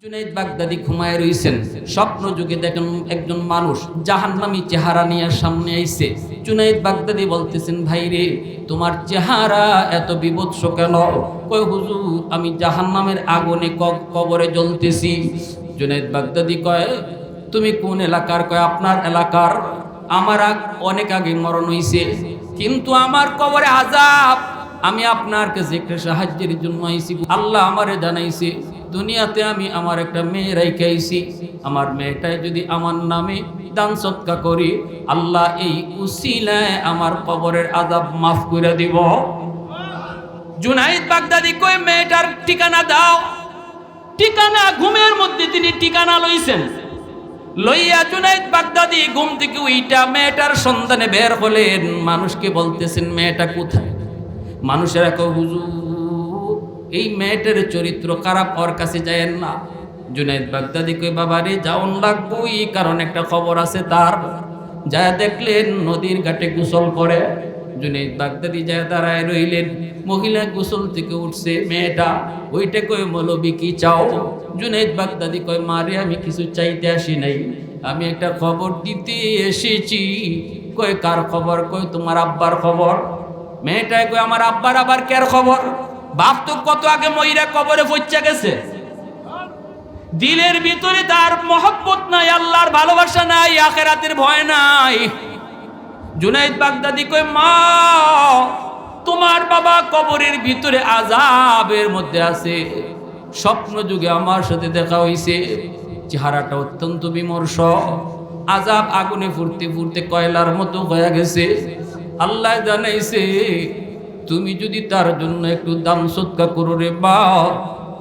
জুনাইদ বাগদাদি ঘুমায় রইছেন। স্বপ্ন যুগে দেখেন একজন মানুষ জাহান্নামী চেহারা নিয়ে সামনে আইছে। জুনাইদ বাগদাদি বলতেছেন, ভাই রে, তোমার চেহারা এত বিভৎস কেন? কয় হুজুর, আমি জাহান্নামের আগুনে কবরে জ্বলতেছি। জুনাইদ বাগদাদি কয়, তুমি কোন এলাকার? কয়, আপনার এলাকার। আমার অনেক আগে মরণ হইছে, কিন্তু আমার কবরে আযাব। আমি আপনার কাছে একটা সাহায্যের জন্য আইছি। আল্লাহ আমারে জানাইছে, দুনিয়াতে আমি আমার একটা মেয়ে রাইখাইছি, আমার মেয়েটাই যদি আমার নামে দান সৎকা করি, আল্লাহ এই উসিলায় আমার কবরের আযাব মাফ করে দিব। জুনাইদ বাগদাদি কয়, মেয়েটার ঠিকানা দাও। ঠিকানা, ঘুমের মধ্যে তিনি ঠিকানা লইছেন। লইয়া জুনাইদ বাগদাদি ঘুম থেকে উইটা মেয়েটার সন্ধানে বের হলেন। মানুষকে বলতেছেন, মেয়েটা কোথায়? মানুষেরা কয়, হুজুর, এই মেয়েটার চরিত্র খারাপ, ওর কাছে যায়েন না। জুনাইদ বাগদাদি কই, বাবা রে, যাওন লাগবই, কারণ একটা খবর আছে তার। যা দেখলেন নদীর ঘাটে গোসল করে। জুনাইদ বাগদাদি যায় দাঁড়ায় রইলেন। মহিলা গোসল থেকে উঠছে, মেয়েটা। ওইটা কই, মৌলবি কি চাও? জুনাইদ বাগদাদি কয়, মারে, আমি কিছু চাইতে আসি নাই, আমি একটা খবর দিতে এসেছি। কই, কার খবর? কই, তোমার আব্বার খবর। মেয়েটাই কই, আমার আব্বার আবার কার খবর? বাপ তো কত আগে মইরা কবরে পৌঁছে গেছে। দিলের ভিতরে তার মহব্বত নাই, আল্লাহর ভালোবাসা নাই, আখিরাতের ভয় নাই। জুনাইদ বাগদাদি কই, মা, তোমার বাবা কবরের ভিতরে আযাবের মধ্যে আছে। স্বপ্ন যুগে আমার সাথে দেখা হইছে, চেহারাটা অত্যন্ত বিমর্ষ, আযাব আগুনে ফুরতে ফুরতে কয়লার মতো হয়ে গেছে। আল্লাহ জানাইছে, তুমি যদি তার জন্য একটু দান সৎকা করো রে বা,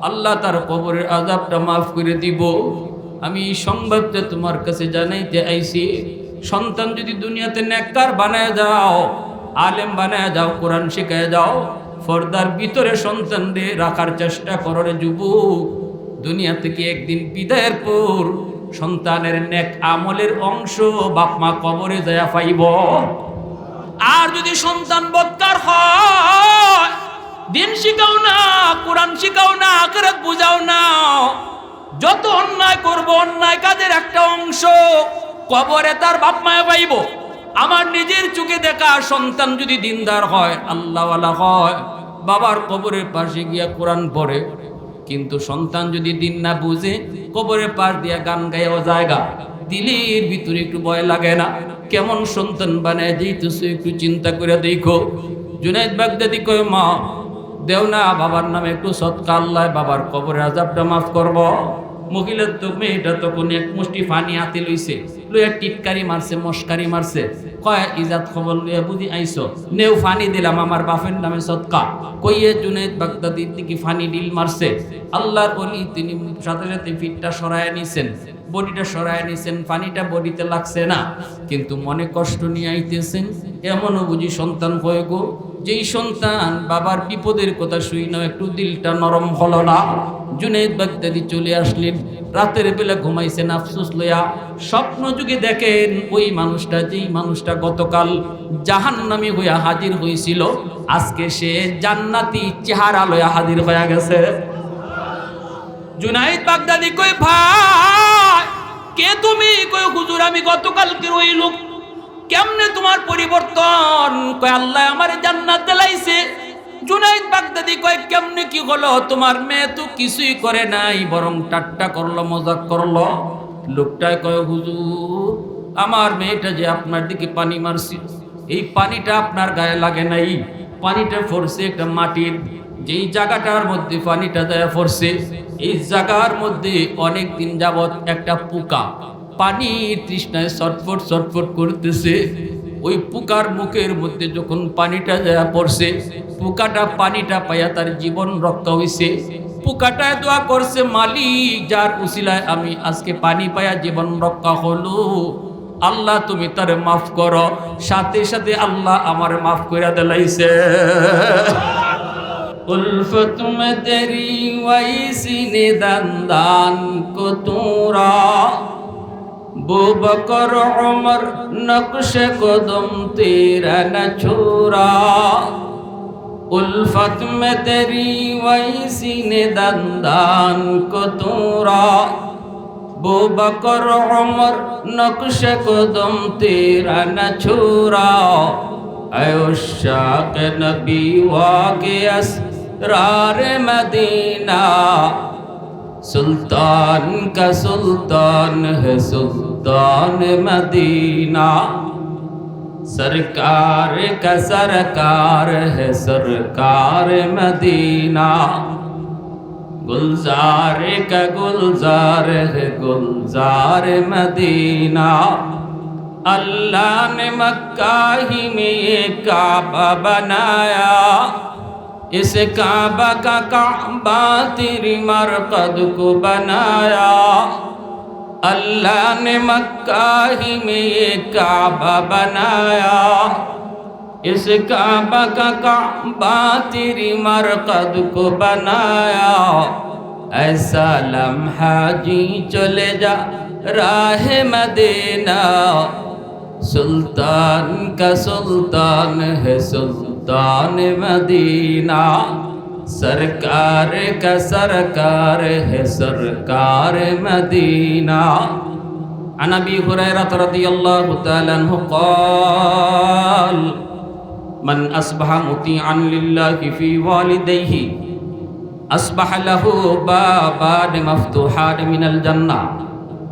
আল্লাহ তার কবরের আযাবটা মাফ করে দিব। আমি এই সংবাদটা তোমার কাছে জানাইতে আইছি। সন্তান যদি দুনিয়াতে নেককার বানায় যাও, আলেম বানায় যাও, কোরআন শিখায় যাও, পর্দার ভিতরে সন্তানদের রাখার চেষ্টা করো রে যুবক। দুনিয়া থেকে একদিন বিদায়ের পর সন্তানের নেক আমলের অংশ বাপ মা কবরে যায় পাইব। আর যদি সন্তান বদকার হয়, দিন শিখাও না, কোরআন শিখাও না, আখিরাত বুঝাও না, যত অন্যায় করব, অন্যায় কাজের একটা অংশ কবরে তার বাপ মায়ে পাইব। আমার নিজের চোখে দেখা সন্তান যদি দিনদার হয়, আল্লাহওয়ালা হয়, বাবার কবরের পাশে গিয়া কোরআন পড়ে, কিন্তু সন্তান যদি দিন না বুঝে, কবরের পাশ দিয়া গান গায়েও জায়গা, দিলের ভিতরে একটু ভয় লাগে না? কেমন সন্তান বানায় যেতেছে, একটু চিন্তা করে দেখো। জুনাইদ বাগদাদি কয়, মা, দেও না বাবার নামে একটু সৎকা, আল্লাহ বাবার কবরের আযাবটা মাফ করব। মহিলার তো মেয়েটা তখন এক মুষ্টি পানি হাতে লইছে, লইয়া টিটকারি মারছে, মস্কারি মারছে। কয়, ইজাত খবর লইয়া বুঝি আইছো, নেও ফানি দিলাম আমার বাপের নামে সৎকা। কইয়ে জুনাইদ বাগদাদির দিকে ফানি ডিল মারছে। আল্লাহর ওলি তিনি সাথে সাথে ফিটটা সরায় নিছেন, বডিটা সরায় নিছেন, পানিটা বডিতে লাগছে না, কিন্তু মনে কষ্ট নিয়ে আইতেছেন। এমনও বুঝি সন্তান হয়ে গো, যেই সন্তান বাবার বিপদের কথা শুই না একটু দিলটা নরম হলো না। জুনাইদ বাগদাদি চলে আসলেন, রাতের বেলা ঘুমাইছেন আফসোস লইয়া। স্বপ্ন যুগে দেখেন ওই মানুষটা, যেই মানুষটা গতকাল জাহান্নামী হইয়া হাজির হয়েছিল, আজকে সে জান্নাতি চেহারা লইয়া হাজির হইয়া গেছে। জুনাইদ বাগদাদি কই, ভাই, কে তুমি? কই, হুজুর, আমি গতকালকের ওই লোক। কেমনে তোমার পরিবর্তন? কয়, আল্লাহ আমার জান্নাত দিলাইছে। জুনাইদ বাগদাদি কয়, কেমনে কি হলো? তোমার মেয়ে তো কিছুই করে নাই, বরং ঠাট্টা করলো, মজাক করলো। লোকটায় কয়, হুজুর, আমার মেয়েটা যে আপনার দিকে পানি মারছিল, এই পানিটা আপনার গায়ে লাগে নাই, পানিটা পড়ছে একটা মাটির, যেই জায়গাটার মধ্যে পানিটা দেয়া পড়ছে, এই জায়গার মধ্যে অনেক দিন যাবত একটা পোকা পানির তৃষ্ণায় ছটফট ছটফট করতেছে। ওই পোকার মুখের মধ্যে যখন পানিটা দেয়া পড়ছে, পোকাটা পানিটা পাইয়া তার জীবন রক্ষা হইছে। পোকাটায় দোয়া করছে, মালিক, যার উসিলায় আমি আজকে পানি পাইয়া জীবন রক্ষা হলো, আল্লাহ তুমি তারে মাফ করো। সাথে সাথে আল্লাহ আমার মাফ করে দিলাইছে। उल्फत में तेरी वैसी निदंदान को तूरा, बू बकर उमर नक्श कदम तेरा न छोरा। उल्फत में तेरी वही सीने दंदान को तूरा बू बकर उमर नक्श कदम तेरा न छूरा अयुशाक नबी वाके असरार मदीना सुल्तान का सुल्तान है सुल्तान मदीना सरकार का सरकार है सरकार मदीना गुलजार का गुलजार है गुलजार मदीना अल्लाह ने मक्का ही में ये काबा बनाया इस काबा का काबा तेरी मरकद को बनाया अल्लाह ने मक्का ही में ये काबा बनाया इस काबा का काबा तेरी मरकद को बनाया ऐसा लम्हा जी चले जा राह मदीना सुल्तान का सुल्तान है सुल्तान मदीना सरकार का सरकार है सरकार मदीना अन अबी हुरैरा रज़ियल्लाहु तआला अन्हु क़ाल मन अस्बह मुतीअन लिल्लाहि फी वालिदैहि अस्बह लहू बाबान मफ्तूहान मिनल जन्नह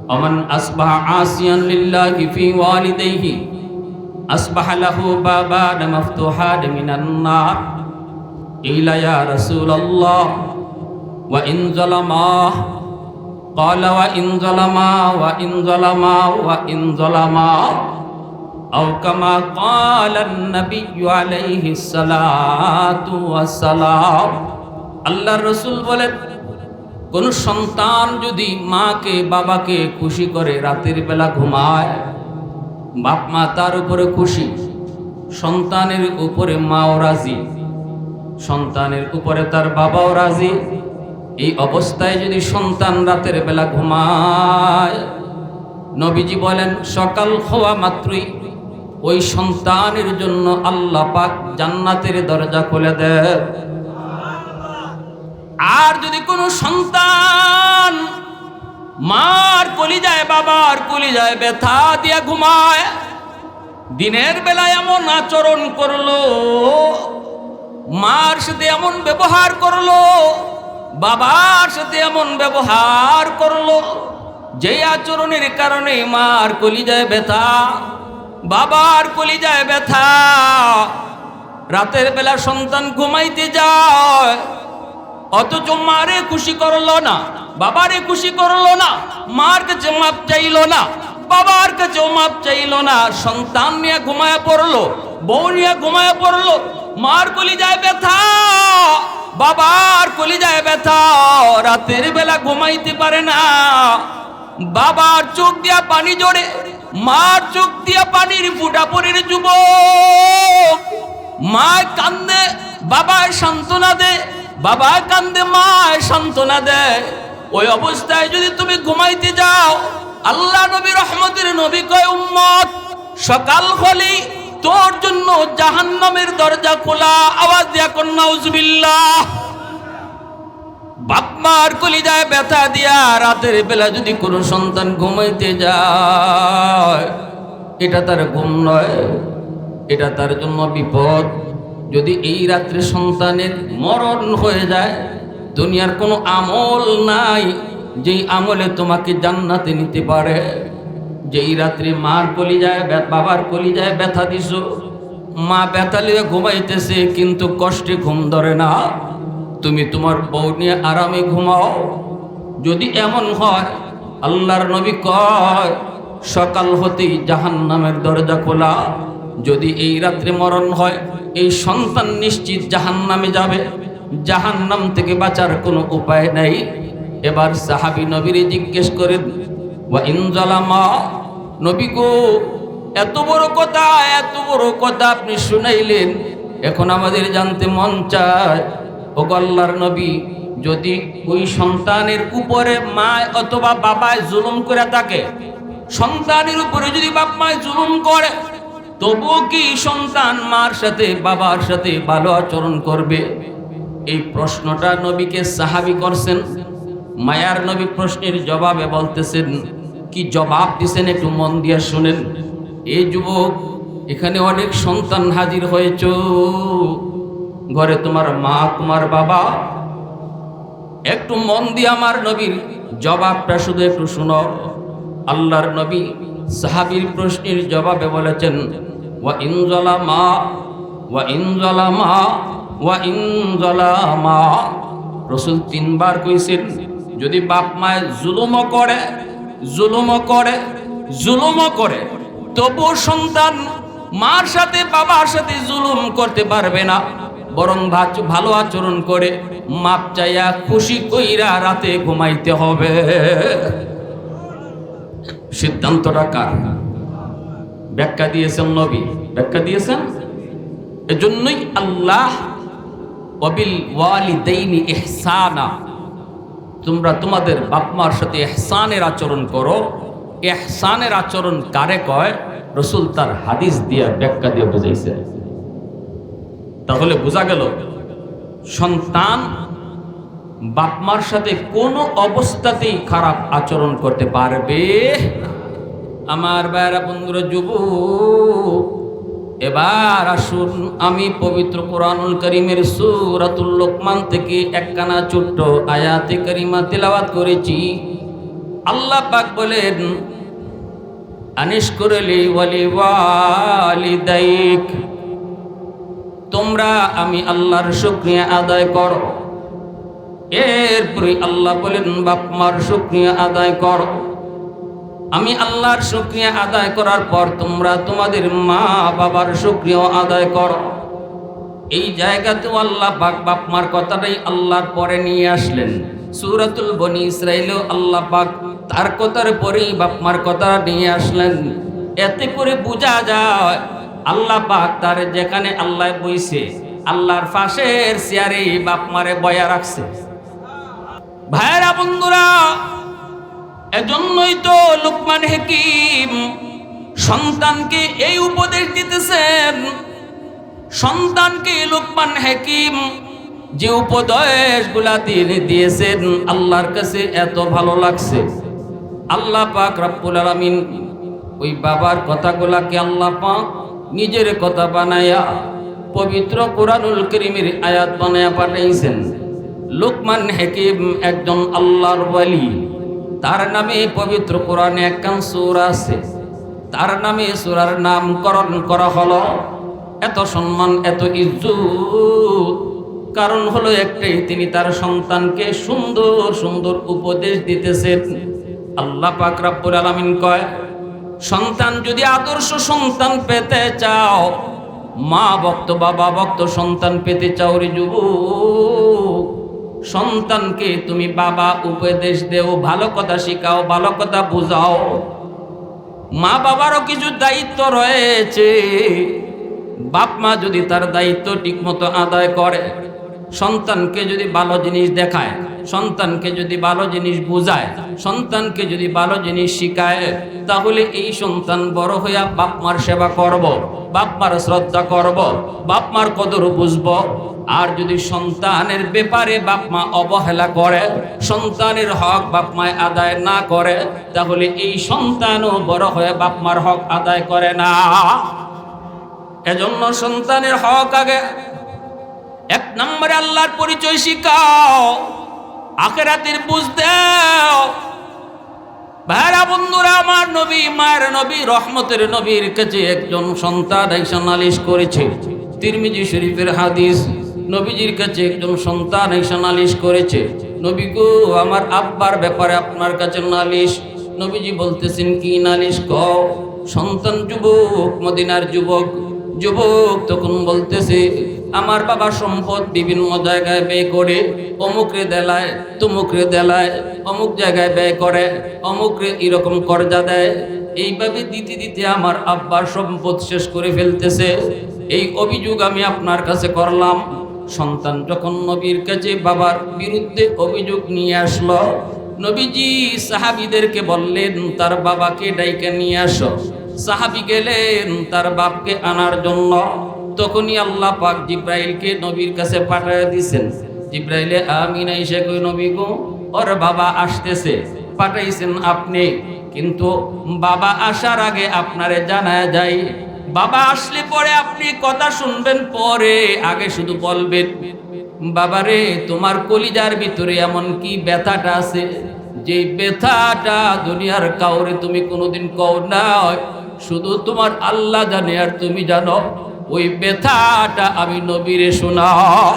व मन अस्बह आसियन लिल्लाहि फी वालिदैहि अस्बह लहू बाबान मफ्तूहान मिनन नार क़ील या रसूलल्लाह व इन ज़लमा क़ाल व इन ज़लमा व इन ज़लमा व इन ज़लमा औ कमा क़ाल नबी अलैहि सलातु वस्सलाम আল্লাহর রাসূল বলেন কোন সন্তান যদি মাকে বাবাকে খুশি করে রাতের বেলা ঘুমায় বাপ মা তার উপরে খুশি সন্তানের উপরে মাও রাজি সন্তানের উপরে তার বাবাও রাজি এই অবস্থায় যদি সন্তান রাতের বেলা ঘুমায় নবীজি বলেন সকাল হওয়া মাত্রই ওই সন্তানের জন্য আল্লাহ পাক জান্নাতের দরজা খুলে দেন আর যদি কোনো সন্তান মার কলিজায় বাবার কলিজায় ব্যথা দিয়ে ঘুমায় দিনের বেলা এমন আচরণ করলো মার সাথে এমন ব্যবহার করলো বাবার সাথে এমন ব্যবহার করলো যে আচরণের কারণে মার কলিজায় ব্যথা বাবার কলিজায় ব্যথা রাতের বেলা সন্তান ঘুমাইতে যায় অথচ মারে খুশি করলো না বাবারে খুশি করলো না মার কাছে মাপ চাইলো না বাবার কাছেও মাপ চাইলো না সন্তান নিয়ে ঘুমায় পড়লো বউ নিয়ে ঘুমায় পড়লো মার কলিজায় ব্যথা বাবার কলিজায় ব্যথা রাতের বেলা ঘুমাইতে পারে না বাবার চোখ দিয়া পানি জড়ে মার চোখ দিয়া পানির ফুটা পড়ির যুবক মা কান্দে বাবার সান্ত্বনা দে বাবা কান্দে মা সান্ত্বনা দেয় ওই অবস্থায় যদি তুমি ঘুমাইতে যাও আল্লাহ নবী রহমতের নবী কয় উম্মত সকাল হলেই তোর জন্য জাহান্নামের দরজা খোলা আওয়াজ দিয়া কোন নাউজুবিল্লাহ বাপ মার কলিজায় ব্যথা দিয়া রাতের বেলা যদি কোনো সন্তান ঘুমাইতে যায় এটা তার ঘুম নয় এটা তার জন্য বিপদ যদি এই রাত্রে সন্তানের মরণ হয়ে যায় দুনিয়ার কোনো আমল নাই যেই আমলে তোমাকে জান্নাতে নিতে পারে যেই রাত্রে মার কলিজায় বাবার কলিজায় ব্যথা দিছো মা ব্যথা লিয়ে ঘুমাইতেছে কিন্তু কষ্টে ঘুম ধরে না তুমি তোমার বউ নিয়ে আরামে ঘুমাও যদি এমন হয় আল্লাহর নবী কয় সকাল হতেই জাহান্নামের দরজা খোলা যদি এই রাত্রে মরণ হয় এই সন্তান নিশ্চিত জাহান্নামে যাবে জাহান্নাম থেকে বাঁচার কোনো উপায় নাই এবার সাহাবী নবীরে জিজ্ঞেস করেন ওয়া ইন জালামা নবী গো এত বড় কথা আপনি শুনাইলেন এখন আমাদের জানতে মন চায় ও আল্লাহর নবী যদি ওই সন্তানের উপরে মা অথবা বাবায় জুলুম করে থাকে সন্তানের উপরে যদি বাপ মায় জুলুম করে তবুও কি সন্তান মার সাথে বাবার সাথে ভালো আচরণ করবে? এই প্রশ্নটা নবীকে সাহাবী করছেন। মায়ার নবী প্রশ্নের জবাবে বলতেছেন, কি জবাব দিছেন একটু মন দিয়ে শুনেন। এই যুবক, এখানে অনেক সন্তান হাজির হয়েছ, ঘরে তোমার মা তোমার বাবা, একটু মন দিয়ে আমার নবীর জবাবটা শুধু একটু শুনো। আল্লাহর নবী সাহাবীর প্রশ্নের জবাবে বলেছেন, ওয়া ইন যালামা ওয়া ইন যালামা ওয়া ইন যালামা। রাসূল তিনবার কইছেন, যদি বাপ মায়ে জুলুমও করে তবু সন্তান মার সাথে বাবার সাথে জুলুম করতে পারবে না, বরং ভালো আচরণ করে মাপ চাইয়া খুশি কইরা রাতে ঘুমাইতে হবে। সিদ্ধান্তটা কার? ব্যাখ্যা দিয়েছেন নবী, ব্যাখ্যা দিয়েছেন। এজন্যই আল্লাহ ওয়াবিল ওয়ালিদাইনি ইহসানা, তোমরা তোমাদের বাপ মার সাথে ইহসানের আচরণ করো। ইহসানের আচরণ কারে কয়? রাসূল তার হাদিস দিয়ে ব্যাখ্যা দিয়ে বুঝাইছে। তাহলে বোঝা গেল সন্তান বাপ মার সাথে কোনো অবস্থাতেই খারাপ আচরণ করতে পারবে। আমার ভাইরা বন্ধুরা, যুবক, এবার আসুন আমি পবিত্র কোরআনুল কারীমের সূরাতুল লোকমান থেকে একখানা ছোট্ট আয়াতে কারিমা তেলাওয়াত করেছি। আল্লাহ পাক বলেন, আনিশকুরলি ওয়ালি ওয়ালিদাইক, তোমরা আমি আল্লাহর শুকরিয়া আদায় করো। এরপরে আল্লাহ বলেন, বাপ মার শুকরিয়া আদায় করো। আমি আল্লাহর শুকরিয়া আদায় করার পর তোমরা তোমাদের মা বাবার শুকরিয়া আদায় করো। এই জায়গাতেও আল্লাহ পাক বাপ মার কথাটাই আল্লাহর পরে নিয়ে আসলেন। সূরাতুল বনি ইসরাঈলেও আল্লাহ পাক তার কথার পরেই বাপ মার কথা নিয়ে আসলেন। এতে করে বোঝা যায় আল্লাহ পাক তার যেখানে আল্লাহ বইছে আল্লাহর পাশের চেয়ারে বাপ মারে বয়া রাখছে। ভাইরা বন্ধুরা, এজন্যই তো লুকমান হাকিম সন্তানকে এই উপদেশ দিতেছেন। সন্তানকে লুকমান হাকিম যে উপদেশগুলা তিনি দিয়েছেন আল্লাহর কাছে এত ভালো লাগছে। আল্লাহ পাক রব্বুল আলামিন ওই বাবার কথাগুলাকে আল্লাহ পাক নিজের কথা বানায়া পবিত্র কোরআনুল কারীমের আয়াত বানায়া পাঠাইছেন। লুকমান হাকিম একজন আল্লাহর ওয়ালি। তার নামে পবিত্র কোরআনে একখান সূরা আছে, তার নামে সূরার নামকরণ করা হলো। এত সম্মান, এত ইজ্জত, কারণ হলো একটাই, তিনি তার সন্তানকে সুন্দর সুন্দর উপদেশ দিতেছেন। আল্লাহ পাক রব্বুল আলামিন কয়, সন্তান যদি আদর্শ সন্তান পেতে চাও, মা ভক্ত বাবা ভক্ত সন্তান পেতে চাও রে যুবক, সন্তানকে তুমি বাবা উপদেশ দেও, ভালো কথা শিখাও, ভালো কথা বুঝাও। মা বাবারও কিছু দায়িত্ব রয়েছে। বাপ মা যদি তার দায়িত্ব ঠিকমতো আদায় করে, সন্তানকে যদি ভালো জিনিস দেখায়, সন্তানকে যদি ভালো জিনিস বুঝায়, সন্তানকে যদি ভালো জিনিস শিখায়, তাহলে এই সন্তান বড় হইয়া বাপ মার সেবা করব, বাপ মার শ্রদ্ধা করব, বাপ মার কদর বুঝব। আর যদি সন্তানের ব্যাপারে বাপ মা অবহেলা করে, সন্তানের হক বাপ মায় আদায় না করে, তাহলে এই সন্তানও বড় হয়ে বাপ মার হক আদায় করে না। এজন্য সন্তানের হক আগে। এক নম্বরে আল্লাহর পরিচয় শিখাও, আখিরাতের বুঝ দাও। ভাইরা বন্ধুরা, আমার নবী, মায়ের নবী, রহমতের নবীর কাছে একজন সন্তান এসে নালিশ করেছে। তিরমিজি শরীফের হাদিস, নবীজির কাছে একজন সন্তান এসে নালিশ করেছে, নবী গো, আমার আব্বার ব্যাপারে আপনার কাছে নালিশ। নবীজি বলতেছেন, কি নালিশ কও? সন্তান যুবক, মদিনার যুবক তখন বলতেছে, আমার বাবা সম্পদ বিভিন্ন জায়গায় ব্যয় করে, অমুকরে দেলায়, তুমুকরে দেলায়, অমুক জায়গায় ব্যয় করে, অমুকরে এরকম কর্জা দেয়। এইভাবে দিতে দিতে আমার আব্বার সম্পদ শেষ করে ফেলতেছে। এই অভিযোগ আমি আপনার কাছে করলাম। সন্তান যখন নবীর কাছে বাবার বিরুদ্ধে অভিযোগ নিয়ে আসলো, নবীজি সাহাবীদেরকে বললেন, তার বাবাকে ডাইকে নিয়ে আসো। সাহাবী গেলেন তার বাপকে আনার জন্য। তখনই আল্লাহ পাক জিব্রাইলকে নবীর কাছে পাঠিয়ে দিয়েছেন। জিব্রাইলে আমিন আইসা কই, নবী গো, ওর বাবা আসতেছে, পাঠাইছেন আপনি, কিন্তু বাবা আসার আগে আপনারে জানায় যাই, বাবা আসলে পরে আপনি কথা শুনবেন, পরে আগে শুধু বলবেন, বাবারে তোমার কলিজার ভিতরে এমন কি ব্যথাটা আছে যে ব্যথাটা দুনিয়ার কাউরে তুমি কোনোদিন কও না, শুধু তোমার আল্লাহ জানে আর তুমি জানো। ওই ব্যথাটা আমি নবীরে শোনাও।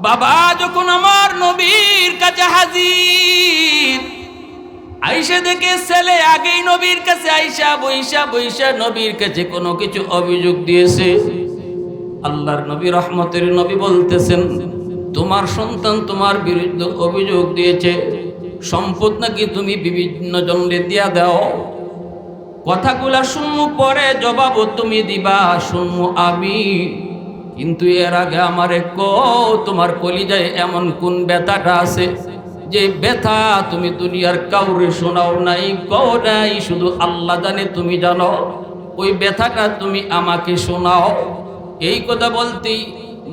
বাবা যখন আমার নবীর কাছে হাজির, আইসা দেখে ছেলে আগেই নবীর কাছে আইসা বইসা বইসা নবীর কাছে কোনো কিছু অভিযোগ দিয়েছে। আল্লাহর নবী, রহমতের নবী বলতেছেন, তোমার সন্তান তোমার বিরুদ্ধে অভিযোগ দিয়েছে, সম্পদ নাকি তুমি বিভিন্ন জনরে দিয়া দাও। কথাগুলা শুনমু, পরে জবাবও তুমি দিবা, শুনমু আমি, কিন্তু এর আগে আমারে কও তোমার কলিজায় এমন কোন ব্যথাটা আছে যে ব্যথা তুমি দুনিয়ার কাউরে শোনাও নাই, কও নাই, শুধু আল্লাহ জানে তুমি জানো। ওই ব্যথাটা তুমি আমাকে শোনাও। এই কথা বলতেই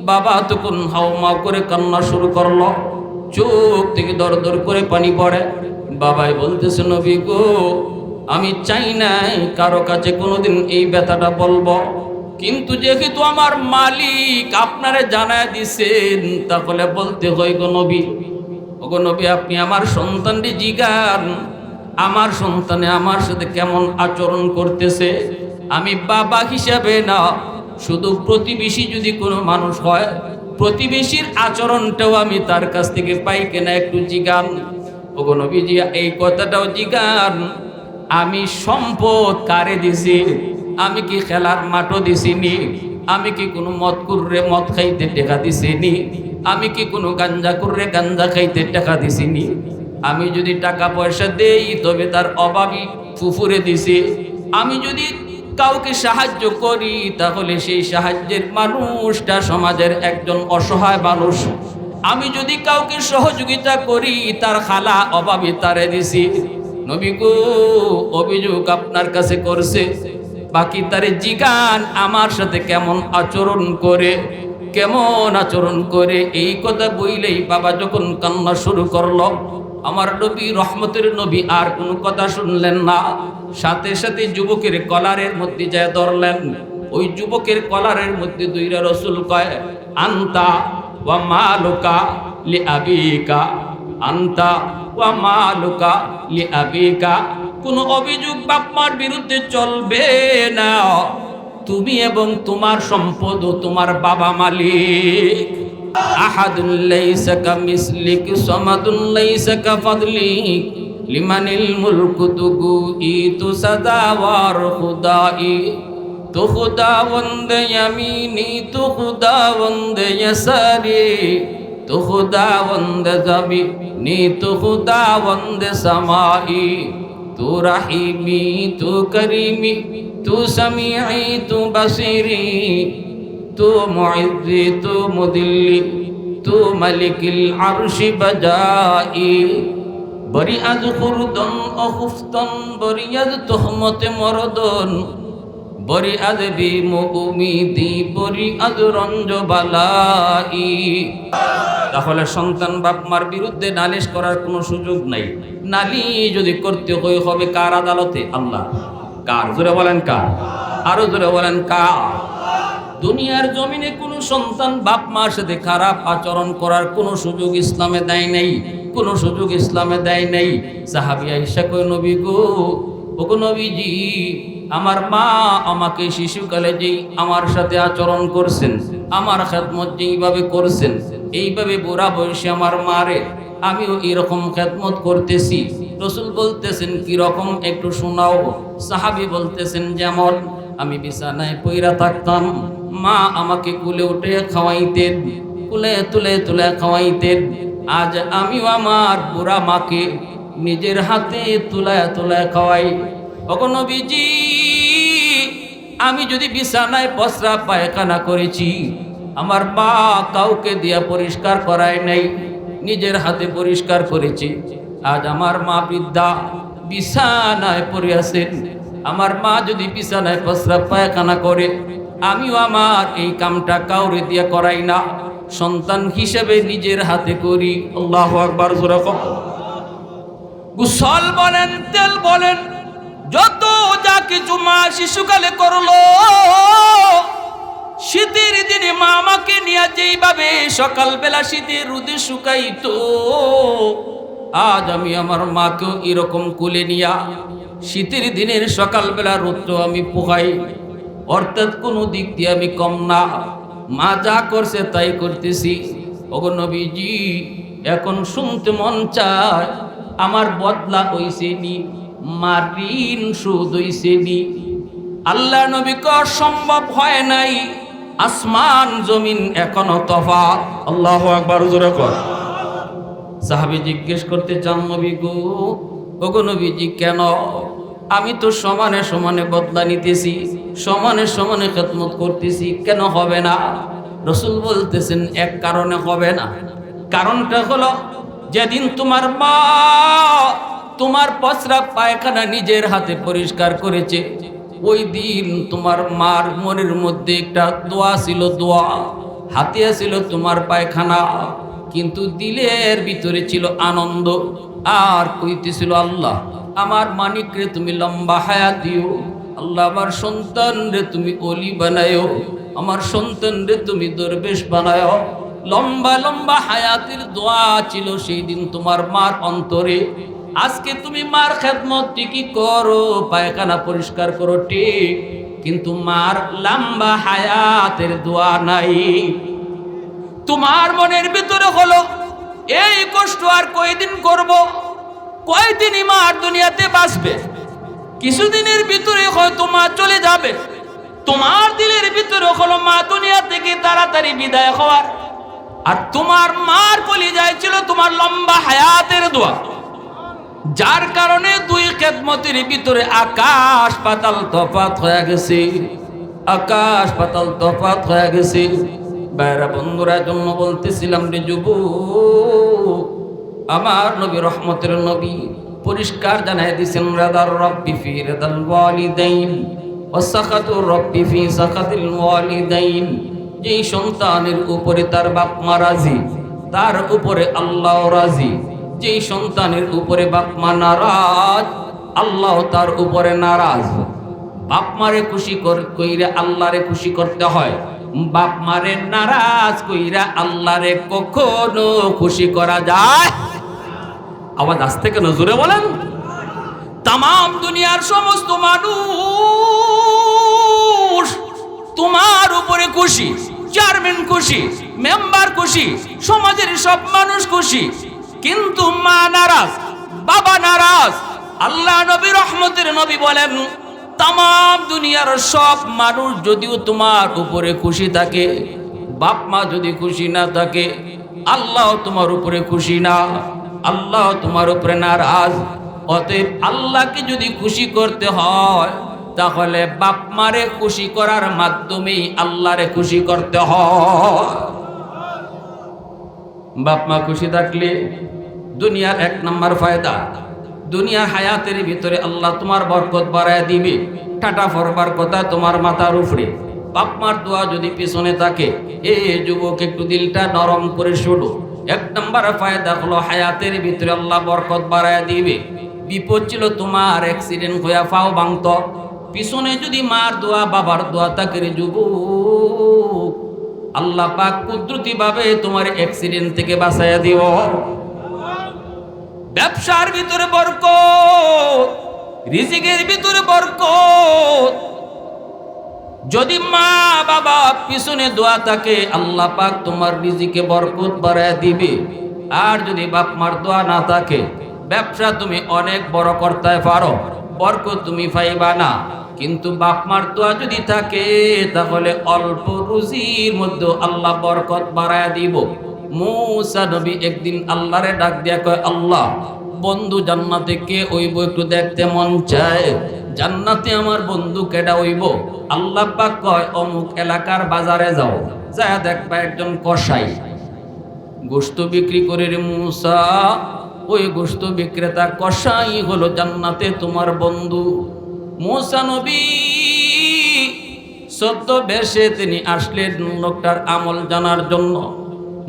বাবা তখন হাওমাও করে কান্না শুরু করলো, চোখ থেকে দর দর করে পানি পড়ে। বাবাই বলতেছে, নবী গো, আমি চাই নাই কারো কাছে কোনোদিন এই ব্যথাটা বলবো, কিন্তু যেহেতু আমার মালিক আপনারে জানায় দিছেন, তাহলে বলতে হয় গো নবী। ওগো নবী, আপনি আমার সন্তানকে জিজ্ঞান, আমার সন্তানে আমার সাথে কেমন আচরণ করতেছে। আমি বাবা হিসাবে না, শুধু প্রতিবেশী যদি কোনো মানুষ হয়, প্রতিবেশীর আচরণটাও আমি তার কাছ থেকে পাই কিনা একটু জিজ্ঞান। ওগো নবীজি, এই কথাটাও জিজ্ঞান, আমি সম্পদ কারে দিছি? আমি কি খেলার মাঠও দিছিনি? আমি কি কোনো মদ কুররে মদ খাইতে টাকা দিছিনি? আমি কি কোনো গাঞ্জা কুররে গাঞ্জা খাইতে টাকা দিছিনি? আমি যদি টাকা পয়সা দেই তবে তার অভাবী ফুফুরে দিছি। আমি যদি কাউকে সাহায্য করি তাহলে সেই সাহায্যের মানুষটা সমাজের একজন অসহায় মানুষ। আমি যদি কাউকে সহযোগিতা করি তার খালা অভাবী তারে দিছি। নবী গো, অভিযোগ আপনার কাছে করছে, বাকি তারে জিগান আমার সাথে কেমন আচরণ করে, কেমন আচরণ করে। এই কথা বইলেই বাবা যখন কান্না শুরু করলো, আমার নবী, রহমতের নবী আর কোনো কথা শুনলেন না, সাথে সাথে যুবকের কলারের মধ্যে যায় ধরলেন। ওই যুবকের কলারের মধ্যে দুইটা রসুল কয়, আন্তা ওয়া মালুকা লি আবিকা, আন্তা ওয়া মালুকা লি আবিকা। কোন অভিযোগ বাপমার বিরুদ্ধে চলবে না, তুমি এবং তোমার সম্পদ ও তোমার বাবা মালিক। আহাদুন লাইসা কামিসলিক সামাদুন লাইসা কাফাদলিক লিমানিল মুলকু তুগুই তু সাদাওয়ার খুদাই, তু খুদাওয়ান্দ ইয়ামিনি তু খুদাওয়ান্দ ইয়াসারি, তু খুদাওয়ান্দ জামিনি তু খুদাওয়ান্দ সামাই, তু রাহিমি তু করিমি তু সামিঈ তু বাসিরি, তু মুইজ্জি তু মুদিল্লি তু মালিকিল আরশি বাজাই। বরি আজ খুরদন অখুফতন, বরি আজ তোহমতে মরদন, বরি আজ বিমুমিদি, বরি আজ রঞ্জ বালাই। তাহলে সন্তান বাপমার বিরুদ্ধে নালিশ করার কোনো সুযোগ নাই। নালিশ যদি করতে হয় হবে কার আদালতে? আল্লাহ। কার? জোরে বলেন কার? আরো জোরে বলেন কার? দুনিয়ার জমিনে কোনো সন্তান বাপ মার সাথে খারাপ আচরণ করার কোনো সুযোগ ইসলামে দেয় নাই, কোনো সুযোগ ইসলামে দেয় নাই। সাহাবী আয়েশা কয়, নবী গো, ওগো নবীজি, আমার মা আমাকে শিশুকালে যেই আমার সাথে আচরণ করছেন, আমার খেদমত যেইভাবে করছেন, এইভাবে বুড়া বয়সে আমার মারে আমিও এরকম খেদমত করতেছি। রসুল বলতেছেন কি রকম একটু শোনাও। সাহাবী বলতেছেন, যেমন আমি বিছানায় পইরা থাকতাম, মা আমাকে কুলে উঠে খাওয়াইতেন, কুলে তুলে তুলে খাওয়াইতেন। আজ আমিও আমার বুড়া মাকে নিজের হাতে তুলায় তুলায় খাওয়াই। ওগো নবীজি, আমি যদি বিছানায় প্রস্রাব পায়খানা করেছি, আমার মা কাউকে দিয়া পরিষ্কার করায় নাই, নিজের হাতে পরিষ্কার করেছি। আজ আমার মা বৃদ্ধা বিছানায় পড়ে আছেন, আমার মা যদি বিছানায় প্রস্রাব পায়খানা করে, আমিও আমার এই কামটা কাউরে দিয়ে করাই না, সন্তান হিসেবে নিজের হাতে করি। আল্লাহু আকবার। জোরে কও। গোসল বলেন, তেল বলেন, যত যা কিছু মা শিশুকালে করলো, শীতের দিনে মা আমাকে নিয়ে যেইভাবে সকালবেলা শীতের রোদে শুকাইতো, আজ আমি আমার মাকেও এরকম কোলে নিয়া শীতের দিনের সকালবেলা রোদ্র আমি পোহাই। অর্থাৎ কোনো দিক দিয়ে আমি কম না, মা যা করছে তাই করতেছি। ওগো নবীজি, এখন শুনতে মন চায় আমার বদলা হইছে নি, মার ঋণ শোধ হইছে নি। আল্লাহ নবী কর সম্ভব হয় নাই, আসমান জমিন এখনো তফাৎ। আল্লাহু আকবার। জোরে কর। সাহাবী জিজ্ঞেস করতে চান, নবী গো, ওগো নবীজি কেন? আমি তো সমানে সমানে বদলা নিতেছি, সমানে সমানে খেদমত করতেছি, কেন হবে না? রাসূল বলতেছেন এক কারণে হবে না। কারণটা হলো, যেদিন তোমার মা তোমার প্রস্রাব পায়খানা নিজের হাতে পরিষ্কার করেছে, ওই দিন তোমার মার মনের মধ্যে একটা দোয়া ছিল, দোয়া হাতে ছিল তোমার পায়খানা, কিন্তু দিলের ভিতরে ছিল আনন্দ। আর কইতেছিল, আল্লাহ আমার মানিক রে তুমি লম্বা হায়াত দিও, আল্লাহ আমার সন্তান রে তুমি অলি বানায়ো, আমার সন্তান রে তুমি দরবেশ বানায়ো। লম্বা লম্বা হায়াতের দোয়া ছিল সেই দিন তোমার মার অন্তরে। আজকে তুমি মার খেদমত ঠিকই করো, পায়খানা পরিষ্কার করো ঠিক, কিন্তু মার লম্বা হায়াতের দোয়া নাই। তোমার মনের ভিতরে হলো এই কষ্ট আর কয়দিন করব, কয়দিনই মা আর দুনিয়াতে বাঁচবে, কিছুদিনের ভিতরে হয়তো মা চলে যাবে। তোমার দিলের ভিতরে হলো মা দুনিয়া থেকে তাড়াতাড়ি বিদায় হওয়ার, আর তোমার মার কলিজায় ছিল তোমার লম্বা হায়াতের দোয়া। যার কারণে দুই খেদমতের ভিতরে আকাশ পাতাল তফাৎ হয়ে গেছে, আকাশ পাতাল তফাৎ হয়ে গেছে। বাইরা বন্ধুরা, জন্য বলতেছিলাম রে যুবক, আমার নবী রহমতের নবী পরিষ্কার জানাই দিয়েছেন, রাদার রব্বি ফি রাদাল ওয়ালিদাইন ওয়া সাখাতুর রব্বি ফি সাখাতিল ওয়ালিদাইন। যেই সন্তানের উপরে তার বাপ মা রাজি, তার উপরে আল্লাহ রাজি। যেই সন্তানের উপরে বাপ মা নারাজ, আল্লাহ তার উপরে নারাজ। বাপ মারে খুশি কইরা আল্লাহরে খুশি করতে হয়, বাপ মারে নারাজ কইরা আল্লাহরে কখনো খুশি করা যায়? আওয়াজ আসতে কেন, জোরে বলেন। তাম দুনিয়ার সমস্ত মানুষ তোমার উপরে খুশি, চেয়ারম্যান খুশি, মেম্বার খুশি, সমাজের সব মানুষ খুশি, কিন্তু মা নারাজ, বাবা নারাজ। আল্লাহ নবী রহমতের নবী বলেন, তাম দুনিয়ার সব মানুষ যদিও তোমার উপরে খুশি থাকে, বাপ মা যদি খুশি না থাকে, আল্লাহ তোমার উপরে খুশি না, আল্লাহ তোমার উপরে নারাজ। অতএব আল্লাহকে যদি খুশি করতে হয়, তাহলে বাপ মারে খুশি করার মাধ্যমেই আল্লাহরে খুশি করতে হয়। বাপ মা খুশি থাকলে দুনিয়ার এক নম্বর ফায়দা, দুনিয়ার হায়াতের ভিতরে আল্লাহ তোমার বরকত বাড়ায় দিবে। টাটা ফরবার কথা তোমার মাথার উপরে। বাপ মার দোয়া যদি পিছনে থাকে, এ যুবক একটু দিলটা নরম করে শোনো। এক নম্বর ফায়দা হলো হায়াতের ভিতরে আল্লাহ বরকত বাড়ায় দিবে। বিপদ ছিল তোমার অ্যাক্সিডেন্ট হইয়া ফাও ভাঙত, পিছনে যদি মার দোয়া বাবার দোয়া থাকে রে যুবক, আল্লাহ পাক কুদরতি ভাবে তোমার অ্যাক্সিডেন্ট থেকে বাঁচাইয়া দিব। ব্যবসার ভিতরে বরকত, রিজিকের ভিতরে বরকত। যদি মা বাবা পিছনে দোয়া থাকে, আল্লাহ পাক তোমার রিজিকে বরকত বাড়ায় দিবে। আর যদি বাপ মার দোয়া না থাকে, ব্যবসা তুমি অনেক বড় করতে পারো, বরকত তুমি পাইবা না। কিন্তু বাপ মার দোয়া যদি থাকে, তাহলে অল্প রুজির মধ্যে আল্লাহ বরকত বাড়ায় দিব। মুসা নবী একদিন আল্লাহরে ডাক দিয়া কয়, আল্লাহ বন্ধু জান্নাতে কে হইব একটু দেখতে মন চায়, জান্নাতে আমার বন্ধু কেডা হইব? আল্লাহ পাক কয়, অমুক এলাকার বাজারে যাও, যায় দেখবা একজন কসাই গোশত বিক্রি করে রে মুসা, ওই গোশত বিক্রেতা কসাই হলো জান্নাতে তোমার বন্ধু। মূসা নবী সদ্য বেশে তিনি আসলেন লোকটার আমল জানার জন্য।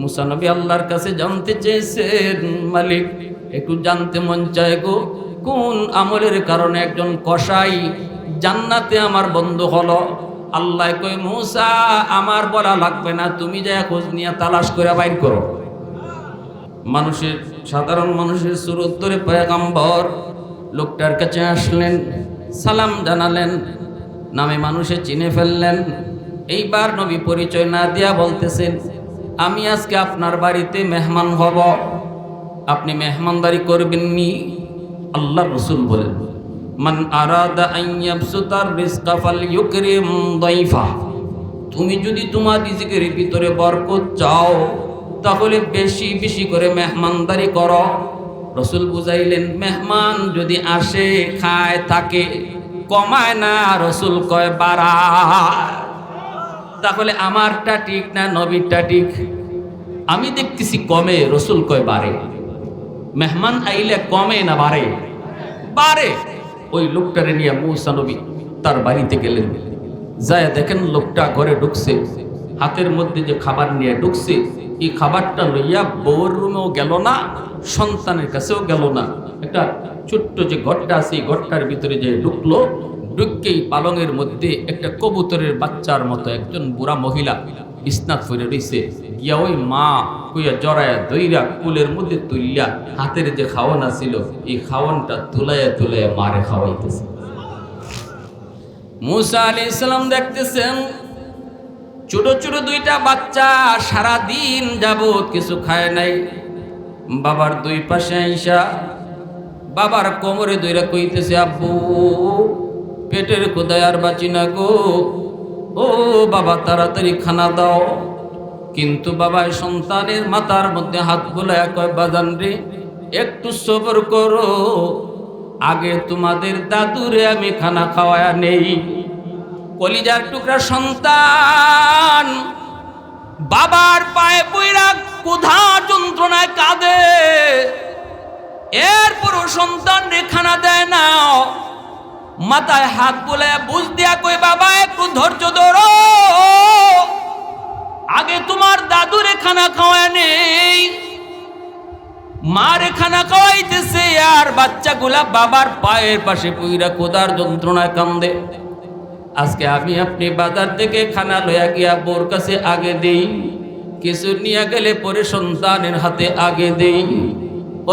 মূসা নবী আল্লাহর কাছে জানতে চেয়েছেন, মালিক একটু জানতে মন চায় গো, কোন আমলের কারণে একজন কসাই জান্নাতে আমার বন্ধু হলো। আল্লাহ কই, মূসা আমার বলা লাগবে না, তুমি যা খোঁজ নিয়ে তালাশ করে বাইর করো। মানুষের, সাধারণ মানুষের সুরত ধরে পয়গম্বর লোকটার কাছে আসলেন, সালাম জানালেন, নামে মানুষে চিনে ফেললেন। এইবার নবী পরিচয় না দিয়া বলতেছেন, আমি আজকে আপনার বাড়িতে মেহমান হব, আপনি মেহমানদারি করবেননি। আল্লাহ রসুল বলেন, মান আরাদা আন ইয়াবসুতার রিজকা ফালইউকরিম দাইফা, তুমি যদি তোমার রিজিকের ভিতরে বরকত চাও তাহলে বেশি বেশি করে মেহমানদারি করো। রসুল বুঝাইলেন, মেহমান যদি আসে খায় থাকে, কমায় না, রসুল কয় বাড়ায়। তাহলে আমারটা ঠিক না নবীরটা ঠিক? আমি দেখতেছি কমে, রসুল কয় বাড়ে। মেহমান আইলে কমে না বাড়ে? বাড়ে। ওই লোকটারে নিয়ে মূসা নবী তার বাড়িতে গেলেন। যায় দেখেন লোকটা ঘরে ঢুকছে, হাতের মধ্যে যে খাবার নিয়ে ঢুকছে, এই খাবারটা লইয়া বউর রুমেও গেল না, সন্তানের কাছেও গেল না। একটা ছোট্ট যে ঘরটা আছে, এই ঘরটার ভিতরে যে ঢুকলো, ঢুককেই পালঙের মধ্যে একটা কবুতরের বাচ্চার মতো একজন বুড়া মহিলা বিছনাত ফিরে রইছে। গিয়া ওই মা কইয়া জড়ায়া দইরা কুলের মধ্যে তুলিয়া হাতের যে খাওয়ান আছিল, এই খাওয়ানটা তুলাইয়া তুলাইয়া মারে খাওয়াইতেছে। মূসা আলাইহিস সালাম দেখতেছেন ছোট ছোট দুইটা বাচ্চা সারা দিন যাবত কিছু খায় নাই। বাবার দুই পাশে আইসা বাবার কোমরে দইরা কইতেছে, আব্বু পেটের ক্ষুধায় আর বাঁচি না গো, ও বাবা তাড়াতাড়ি খানা দাও। কিন্তু বাবা সন্তানের মাথার মধ্যে হাত বুলায়া কয়, বাজান রে একটু সবর করো, আগে তোমাদের দাদুরে আমি খানা খাওয়ায়া নেই। কলিজার টুকরা সন্তান বাবার পায়ে পইরা ক্ষুধা যন্ত্রণায় কাঁদে, এরপরও সন্তান রে খানা দেয় না। মাথায় হাত বুলায়া বুঝ দিয়া কই, বাবা একটু ধৈর্য ধরো, আগে তোমার দাদুরে খানা খাওয়ায় নেই। মারে খানা খাওয়াইতেছে আর বাচ্চাগুলা বাবার পায়ের পাশে পইরা ক্ষুধার যন্ত্রণায় কান্দে। আজকে আমি আপনি বাজার থেকে খানা লইয়া গিয়া বোর কাছে আগে দেই, কিছু নিয়ে গেলে পরে সন্তানের হাতে আগে দেই।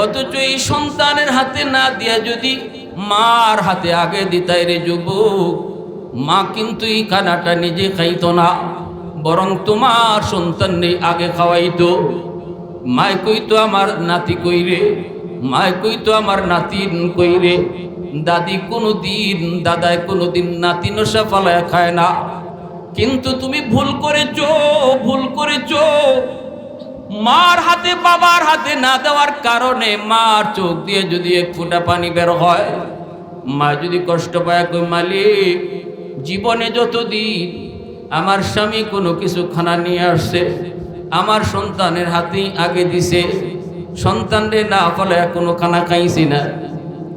অথচ এই সন্তানের হাতে না দিয়া যদি মার হাতে আগে দিতাই রে যুবক, মা কিন্তু এই খানাটা নিজে খাইতো না, বরং তোমার সন্তান নেই আগে খাওয়াইতো। মায় কইতো আমার নাতি কইরে, মায় কইতো আমার নাতিন কইরে। দাদি কোনোদিন, দাদায় কোনোদিন নাতি নশা ফালায় খায় না। কিন্তু তুমি ভুল করেছো, ভুল করেছো। মার হাতে বাবার হাতে না দেওয়ার কারণে মার চোখ দিয়ে যদি এক ফোঁটা পানি বের হয়, মা যদি কষ্ট পায়, কই মালিক জীবনে যতদিন আমার স্বামী কোনো কিছু খানা নিয়ে আসছে আমার সন্তানের হাতেই আগে দিছে, সন্তানরে না ফলে কোনো খানা খাইছি না।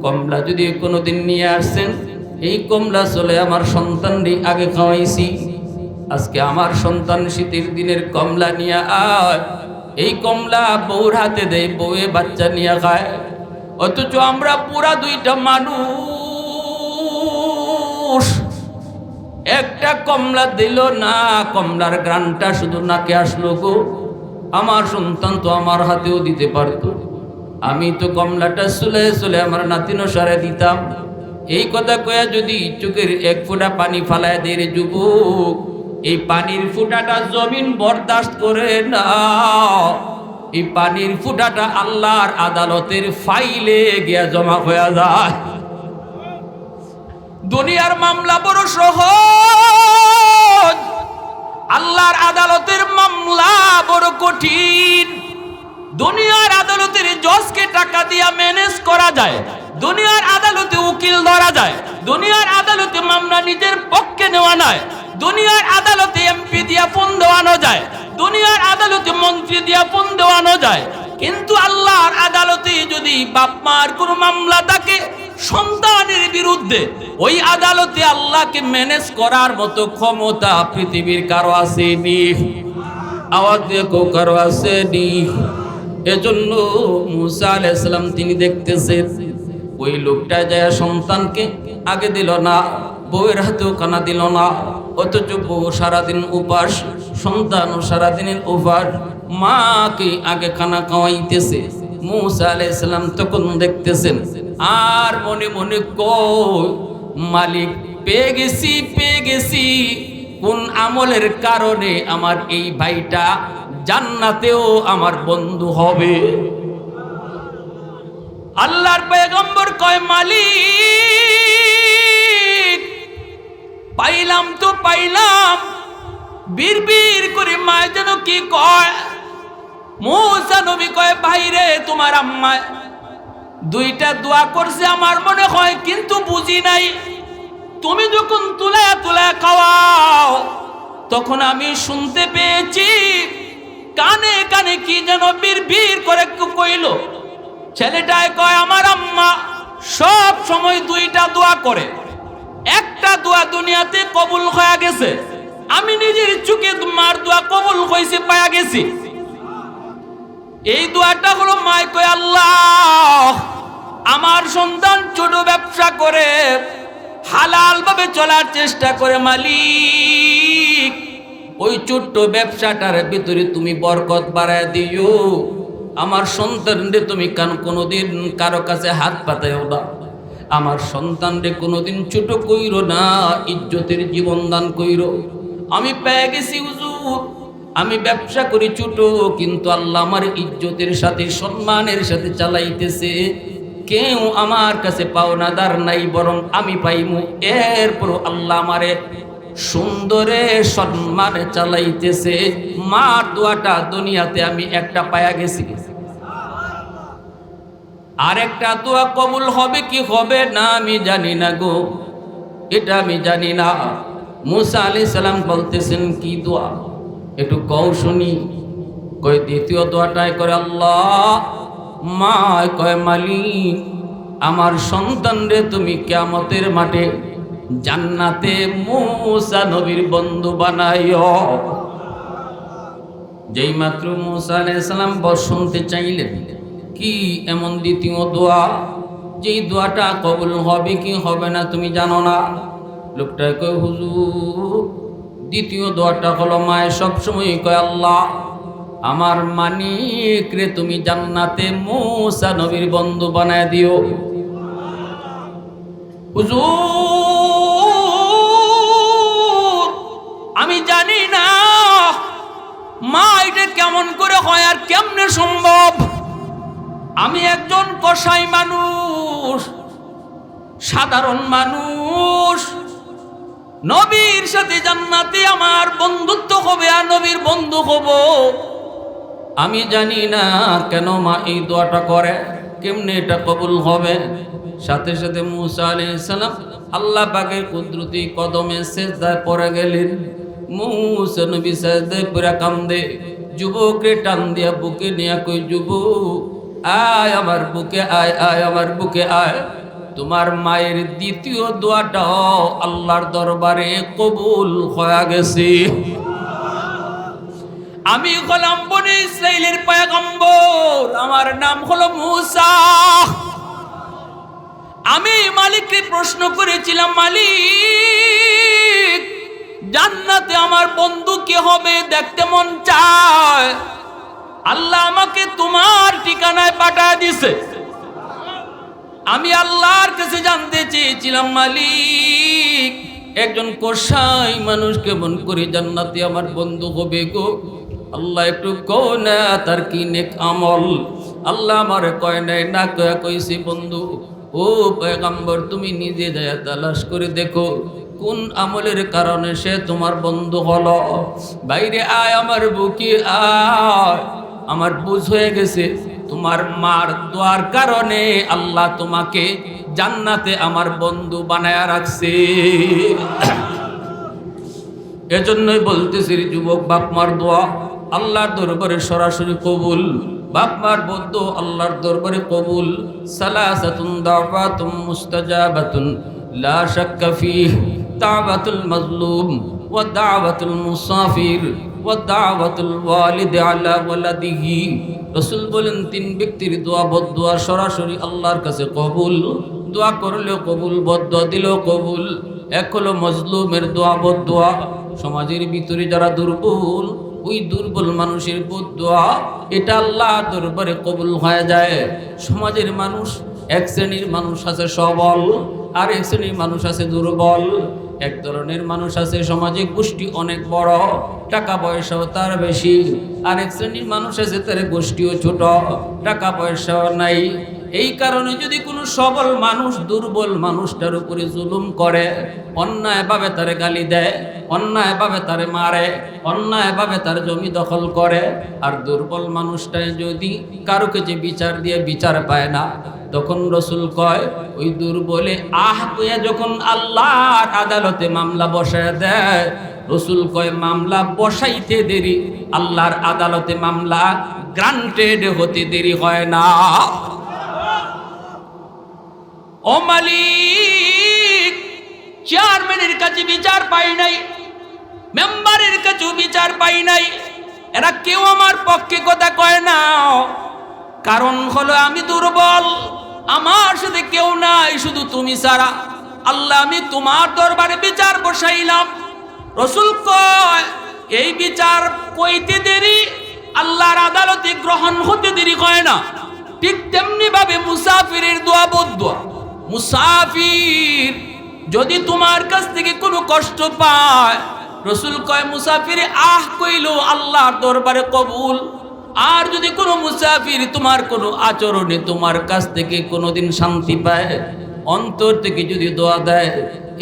কমলা যদি কোনোদিন নিয়ে আসছেন, এই কমলা চলে আমার সন্তানরে আগে খাওয়াইছি। আজকে আমার সন্তান শীতের দিনের কমলা নিয়ে আয়, এই কমলা বউর হাতে দেয়, বউয়ে বাচ্চা নিয়ে খায়। অথচ আমরা পুরা দুইটা মানুষ, একটা কমলা দিল না, কমলার গ্রানটা শুধু নাকে আসলো গো। আমার সন্তান তো আমার হাতেও দিতে পারতো, আমি তো কমলাটা চলে চলে আমার নাতিন সারে দিতাম। এই কথা কয়া যদি চোখের এক ফোঁটা পানি ফালায় দে রে যুবক, এই পানির ফোঁটাটা জমিন বরদাস্ত করে না। এই পানির ফোঁটাটা আল্লাহর আদালতের ফাইলে গিয়া জমা হয়ে যায়। দুনিয়ার মামলা বড় সহজ, আল্লাহর আদালতের মামলা বড় কঠিন। দুনিয়ার আদালতের জজকে টাকা দিয়া ম্যানেজ করা যায়, দুনিয়ার আদালতে উকিল ধরা যায়, দুনিয়ার আদালতে মামলা নিজের পক্ষে নেওয়া নয়, দুনিয়ার আদালতে এমপি দিয়া ফোন দেওয়ানো যায়, দুনিয়ার আদালতে মন্ত্রী দিয়া ফোন দেওয়ানো যায়। কিন্তু আল্লাহর আদালতে যদি বাপ মার কোনো মামলা থাকে সন্তানের বিরুদ্ধে, ওই আদালতে আল্লাহকে ম্যানেজ করার মতো ক্ষমতা পৃথিবীর কারো আসেনি। আওয়াজ দিয়ে কারো আসেনি। এজন্য মুসা আলাইহিস সালাম তিনি দেখতেছেন ওই লোকটা যায় সন্তানকে আগে দিল না, বউয়ের হাতেও কানা দিল না, অথচ বউ সারাদিন উপাস, সন্তানও সারাদিনের উপাস, মাকে আগে খানা খাওয়াইতেছে। মুসা আলাইহিস সালাম তখন দেখতেছেন আর মনে মনে কই মালিক পেয়ে গেছি কোন আমলের কারণে আমার এই ভাইটা জান্নাতেও আমার বন্ধু হবে। আল্লাহর পয়গম্বর কয় মালিক পাইলাম তো পাইলাম, বীর করে মায় যেন কি কয়। মুসা নবী কয় ভাইরে তোমার আম্মা দুইটা দোয়া করছে আমার মনে হয়, কিন্তু বুঝি নাই। তুমি যখন তুলা খাওয়াও তখন আমি শুনতে পেয়েছি কানে কানে কি যেন বীর করে কইল। ছেলেটায় কয় আমার আম্মা সব সময় দুইটা দোয়া করে, একটা দোয়া দুনিয়াতে কবুল হয়ে গেছে, আমি নিজের চোখে মার দোয়া কবুল হয়েছে পায়া গেছি। এই দোয়াটা হলো মায় কয় আল্লাহ আমার সন্তান ছোট ব্যবসা করে হালাল ভাবে চলার চেষ্টা করে, মালিক ওই ছোট্ট ব্যবসাটার ভিতরে তুমি বরকত বাড়ায় দিও। আমার সন্তানরে তুমি কোনোদিন কারো কাছে হাত পাতাইও না, আমার সন্তানরে কোনোদিন ছোট কইরো না, ইজ্জতের জীবন দান কইরো। আমি পেয়ে গেছি হুজুর, আমি ব্যবসা করি ছোট, কিন্তু আল্লাহ আমার ইজ্জতের সাথে সম্মানের সাথে চালাইতেছে। কেউ আমার কাছে পাওনাদার নাই, বরং আমি পাইমু। এরপর আল্লাহ আমারে সুন্দরে সম্মানে চালাইতেছে। মার দোয়াটা দুনিয়াতে আমি একটা পায়া গেছি, আর একটা দোয়া কবুল হবে কি হবে না আমি জানি না গো, এটা আমি জানি না। মুসা আলাইহিস সালাম বলতেছেন কি দোয়া একটু কও শুনি। কয় দ্বিতীয় দোয়াটাই করে আল্লাহ মা কয় মালিক আমার সন্তানরে তুমি কিয়ামতের মাঠে জান্নাতে মুসা নবীর বন্ধু বানাইও। যেই মাত্র মুসা আলাইহিস সালাম শুনতে চাইলেন কি এমন দ্বিতীয় দোয়া, যেই দোয়াটা কবুল হবে কি হবে না তুমি জানো না। লোকটা কয় হুজুর দ্বিতীয় দোয়াটা হলো মায়ের সবসময় কয় আল্লাহ আমার মানিক রে তুমি জান্নাতে মুসা নবীর বন্ধু বানায় দিও। হুজুর আমি জানি না মা এটা কেমন করে হয় আর কেমনে সম্ভব। আমি একজন কসাই মানুষ, সাধারণ মানুষ, নবীর সাথে জান্নাতে আমার বন্ধুত্ব হবে আর নবীর বন্ধু হব। আমি জানি না কেন মা এই দোয়াটা করে, কেমনে এটা কবুল হবে। সাথে সাথে মুসা আলাইহিস সালাম আল্লাহ পাকের কুদরতি কদমে সিজদায় পড়ে গেলেন। মুসা নবী সিজদায় পড়ে কান্দে, যুবকরে টান দিয়া বুকে নিয়া কই যুবক আয় আমার বুকে আয়, আয় আমার বুকে আয়। তোমার মায়ের দ্বিতীয় দোয়াটাও আল্লাহর দরবারে কবুল হয়ে গেছে। আমি হলাম বনি ইসরাইলের পয়গম্বর, আমার নাম হলো মুসা। আমি মালিককে প্রশ্ন করেছিলাম মালিক জান্নাতে আমার বন্ধু কে হবে দেখতে মন চায়। আল্লাহ আমাকে তোমার ঠিকানায় পাঠিয়ে দিয়েছে। আমি আল্লাহর কাছে জানতে চেয়েছিলাম মালিক একজন কসাই মানুষ কেমন করে জান্নাতে আমার বন্ধু হবে গো। আল্লাহ একটু কও না তার কি নেক আমল। আল্লাহ আমারে কয় নাই না কয়া কইছি বন্ধু ও পয়গম্বর তুমি নিজে যায় তালাশ করে দেখো কোন আমলের কারণে সে তোমার বন্ধু হলো। বাইরে আয় আমার বুকে আয়, আমার বুঝ হয়ে গেছে তোমার মার দোয়ার কারণে আল্লাহ তোমাকে জান্নাতে আমার বন্ধু বানায়া রাখছে। এজন্যই বলতেছি যুবক বাপ মার দোয়া আল্লাহর দরবারে সরাসরি কবুল, বাপ মার বদ্ধ আল্লাহর দরবারে কবুল। সালাসাতুন দাওয়াতুম মুস্তাজাবাতুন লা শাক্কা ফীহি দাওয়াতুল মাজলুম ওয়া দাওয়াতুল মুসাফির ওয়া দাওয়াতুল ওয়ালিদি আলা ওয়ালাদিহি। রাসূল বলেন তিন ব্যক্তির দোয়া বদদোয়া সরাসরি আল্লাহর কাছে কবুল, দোয়া করলেও কবুল, বদদোয়া দিলেও কবুল। এক হলো মজলুমের দোয়া বদদোয়া, সমাজের ভিতরে যারা দুর্বল, ওই দুর্বল মানুষের বদদোয়া এটা আল্লাহর দরবারে কবুল হয়ে যায়। সমাজের মানুষ, এক শ্রেণীর মানুষ আছে সবল, আর এক শ্রেণীর মানুষ আছে দুর্বল। এক ধরনের মানুষ আছে সমাজে গোষ্ঠী অনেক বড়, টাকা পয়সাও তার বেশি। আর এক শ্রেণীর মানুষ আছে তার গোষ্ঠীও ছোট, টাকা পয়সাও নাই। এই কারণে যদি কোনো সবল মানুষ দুর্বল মানুষটার উপরে জুলুম করে, অন্যায়ভাবে তারে গালি দেয়, অন্যায়ভাবে তারে মারে, অন্যায়ভাবে তার জমি দখল করে, আর দুর্বল মানুষটাই যদি কারো কাছে বিচার দিয়ে বিচার পায় না, তখন রসুল কয় ওই দুর্বলে আহ কইয়া যখন আল্লাহর আদালতে মামলা বসায় দেয়, রসুল কয় মামলা বসাইতে দেরি, আল্লাহর আদালতে মামলা গ্রান্টেড হতে দেরি হয় না। ও মালিক, চেয়ারম্যানের কাছে বিচার পাই নাই, মেম্বারের কাছেও বিচার পাই নাই, এরা কেউ আমার পক্ষে কথা কয় না। কারণ হলো আমি দুর্বল, আমার সাথে কেউ নাই, শুধু তুমি ছাড়া। আল্লাহ, আমি তোমার দরবারে বিচার বসাইলাম। রসুল কয় এই বিচার কইতে দেরি, আল্লাহর আদালতে গ্রহণ হতে দেরি হয় না। ঠিক তেমনি ভাবে মুসাফিরের দোয়া বদদোয়া, মুসাফির যদি তোমার কাছ থেকে কোনো কষ্ট পায়, রসুল কয় মুসাফির আহ কইল আল্লাহর দরবারে কবুল। আর যদি কোনো মুসাফির তোমার কোনো আচরণে তোমার কাছ থেকে কোনোদিন শান্তি পায়, অন্তর থেকে যদি দোয়া দেয়,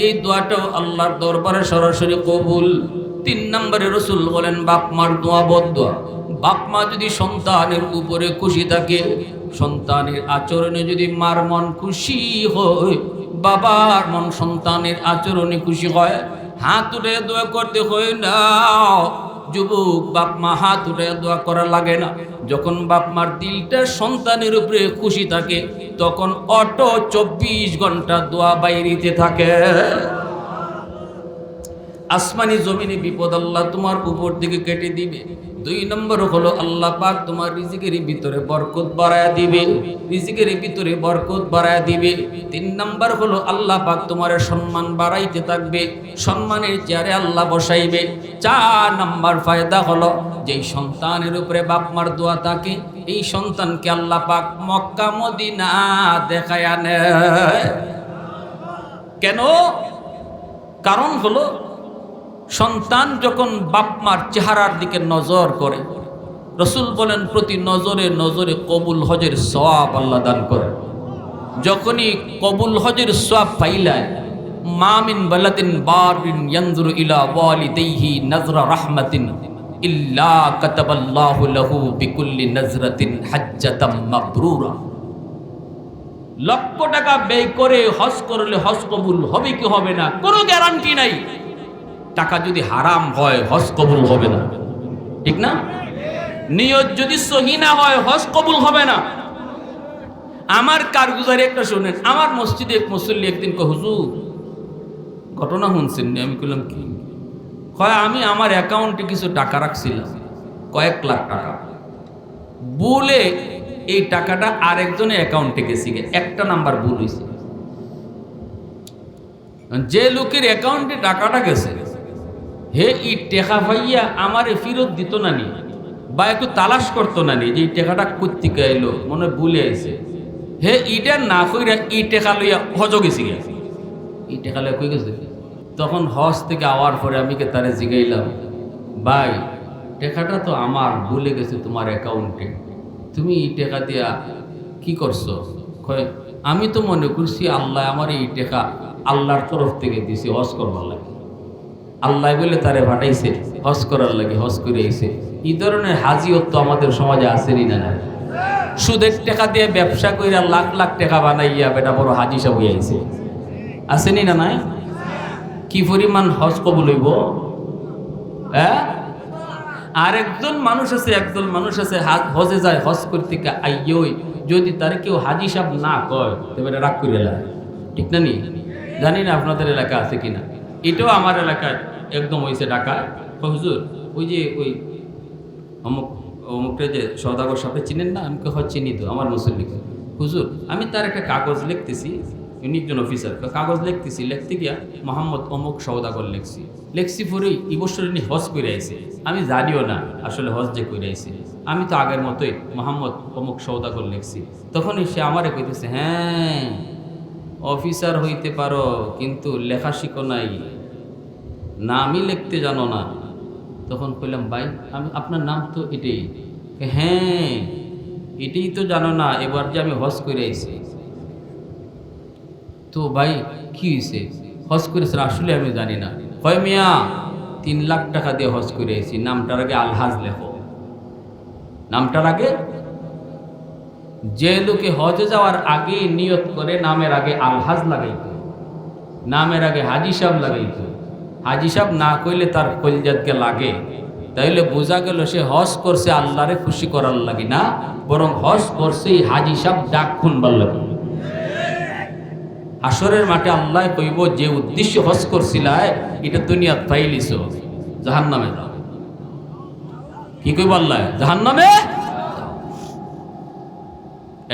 এই দোয়াটাও আল্লাহর দরবারে সরাসরি কবুল। 3 নম্বরে রসুল বলেন বাপ মার দোয়া বদদোয়া। বাপ মা যদি সন্তানের উপরে খুশি থাকে, সন্তানের আচরণে যদি মার মন খুশি হয়, বাবার মন সন্তানের আচরণে খুশি হয়, হাত উঠে দোয়া করতে হয় না। যুবক, বাপ মা হাত উঠে দোয়া করা লাগে না। যখন বাপ মার দিলটা সন্তানের উপরে খুশি থাকে, তখন অটো 24 ঘন্টা দোয়া বাইরিতে থাকে। আসমানি জমিনে বিপদ আল্লাহ তোমার উপর দিকে কেটে দিবে। 2 নম্বর হলো আল্লাহ পাক তোমার রিজিকের ভিতরে বরকত বাড়ায়া দিবে, রিজিকের ভিতরে বরকত বাড়ায়া দিবে। 3 নম্বর হলো আল্লাহ পাক তোমার সম্মান বাড়াইতে থাকবে, সম্মানের চেয়ারে আল্লাহ বসাইবে। 4 নম্বর ফায়দা হলো যেই সন্তানের উপরে বাপ মার দোয়া থাকে, এই সন্তানকে আল্লাহ পাক মক্কা মদিনা দেখায় আনে। কেন? কারণ হলো সন্তান যখন বাপ মার চেহারার দিকে নজর করে, রসুল বলেন প্রতি নজরে নজরে কবুল হজের সওয়াব আল্লাহ দান করে। যখনই কবুল হজের সওয়াব পাইলায়, মা মিন বালাদিন বারিন ইয়ানজুরু ইলা ওয়ালিদাইহি নাজরা রাহমাতিন ইল্লা কাতাবাল্লাহু লাহু বিকুল্লি নাজরাতিন হাজ্জাতাম মাবরুরা। লক্ষ টাকা ব্যয় করে হজ করলে হজ কবুল হবে কি হবে না কোনো গ্যারান্টি নাই। টাকা যদি হারাম হয় হজ কবুল হবে না, ঠিক না? নিয়ত যদি সহি না হয় হজ কবুল হবে না। আমার কারগুজারি একটা শুনেন, আমার মসজিদে এক মুসল্লি একদিন কয় হুজুর ঘটনা শুনছেন? আমি বললাম কি? কয় আমি আমার অ্যাকাউন্টে কিছু টাকা রাখছিলাম, কয়েক লাখ টাকা, বলে এই টাকাটা আরেকজনের অ্যাকাউন্টে গেছি, একটা নাম্বার ভুল হয়েছে। যে লোকের অ্যাকাউন্টে টাকাটা গেছে হে ই টেকা ভাইয়া আমারে ফেরত দিত না নি, বা একটু তালাশ করতো না নি যে এই টেকাটা কোত্থেকে এলো, মনে ভুলে আইছে। হে ইটা না কইরা ই টেকা লইয়া হজ গেছি, ই টেকা লইয়া কই গেছে। তখন হজ থেকে আওয়ার পরে আমি তারে জিগাইলাম, ভাই টেকাটা তো আমার ভুলে গেছে তোমার অ্যাকাউন্টে, তুমি এই টেকা দিয়া কি করছো? কয় আমি তো মনে করছি আল্লাহ আমার এই টেকা আল্লাহর তরফ থেকে দিছে হজ করবার লাগে, আল্লাহ বলে তারে পাঠাইছে হজ করার লাগে, হজ করে আইছে। এই ধরনের হাজিয়ত তো আমাদের সমাজে আসেনি না। সুদের টাকা দিয়ে ব্যবসা কইরা লাখ লাখ টাকা বানাইয়া বেটা বড় হাজি সব হয়ে আইছে, আসেনি না? নাই? কি পরিমাণ হজ কবুল হইব? হ্যাঁ, আর একজন মানুষ আছে, একদল মানুষ আছে হজে যায়, হজ করতে আইয়ই যদি তার কেউ হাজি সাহেব না কয় তবে রাগ করে লাগে, ঠিক না নি? জানি না আপনাদের এলাকা আছে কিনা। এটাও আমার এলাকায় একদম হয়েছে ঢাকায়। হুজুর ওই যে ওই অমুক অমুকটা যে সওদাগর সাথে চিনেন না? আমি চিনি তো, আমার মুসল্লি। হুজুর আমি তার একটা কাগজ লিখতেছি, উনি একজন অফিসার, কাগজ লিখতেছি, লিখতে গিয়া মোহাম্মদ অমুক সওদাগর লেখছি পরেই এই বছর উনি হজ করে আইছে। আমি জানিও না আসলে হজ যে করে আইছে, আমি তো আগের মতোই মোহাম্মদ অমুক সওদাগর লিখছি। তখনই সে আমারে কইতেছে, হ্যাঁ অফিসার হইতে পারো কিন্তু লেখা শিখো নাই, নামই লিখতে জানো না। তখন কইলাম ভাই আমি আপনার নাম তো এটাই। হ্যাঁ এটাই তো জানো না, এবার যে আমি হজ করে আইছি। তো ভাই কি হয়েছে? হজ করেছে আসলে আমি জানি না। হয় মিয়া 3 লাখ টাকা দিয়ে হজ করে আইছি, নামটার আগে আলহাজ লেখো। নামটার আগে, যে লোকে হজে যাওয়ার আগে নিয়ত করে নামের আগে আলহাজ লাগাইতো, নামের আগে হাজি সাহেব লাগাইতো। হাজি সাহেব না কইলে তার কলজাতকে লাগে, তাইলে বোঝা গেল সে হজ করছে আল্লাহরে খুশি করার লাগি না, বরং হজ করছে হাজি সাহেব ডাক খুনবার লাগে। হাসরের মাঠে আল্লাহ কইব যে উদ্দেশ্য হজ করছিলায় এটা দুনিয়াত পাইলিছ, জাহান্নামে দাও। কি কইব আল্লাহ? জাহান্নামে।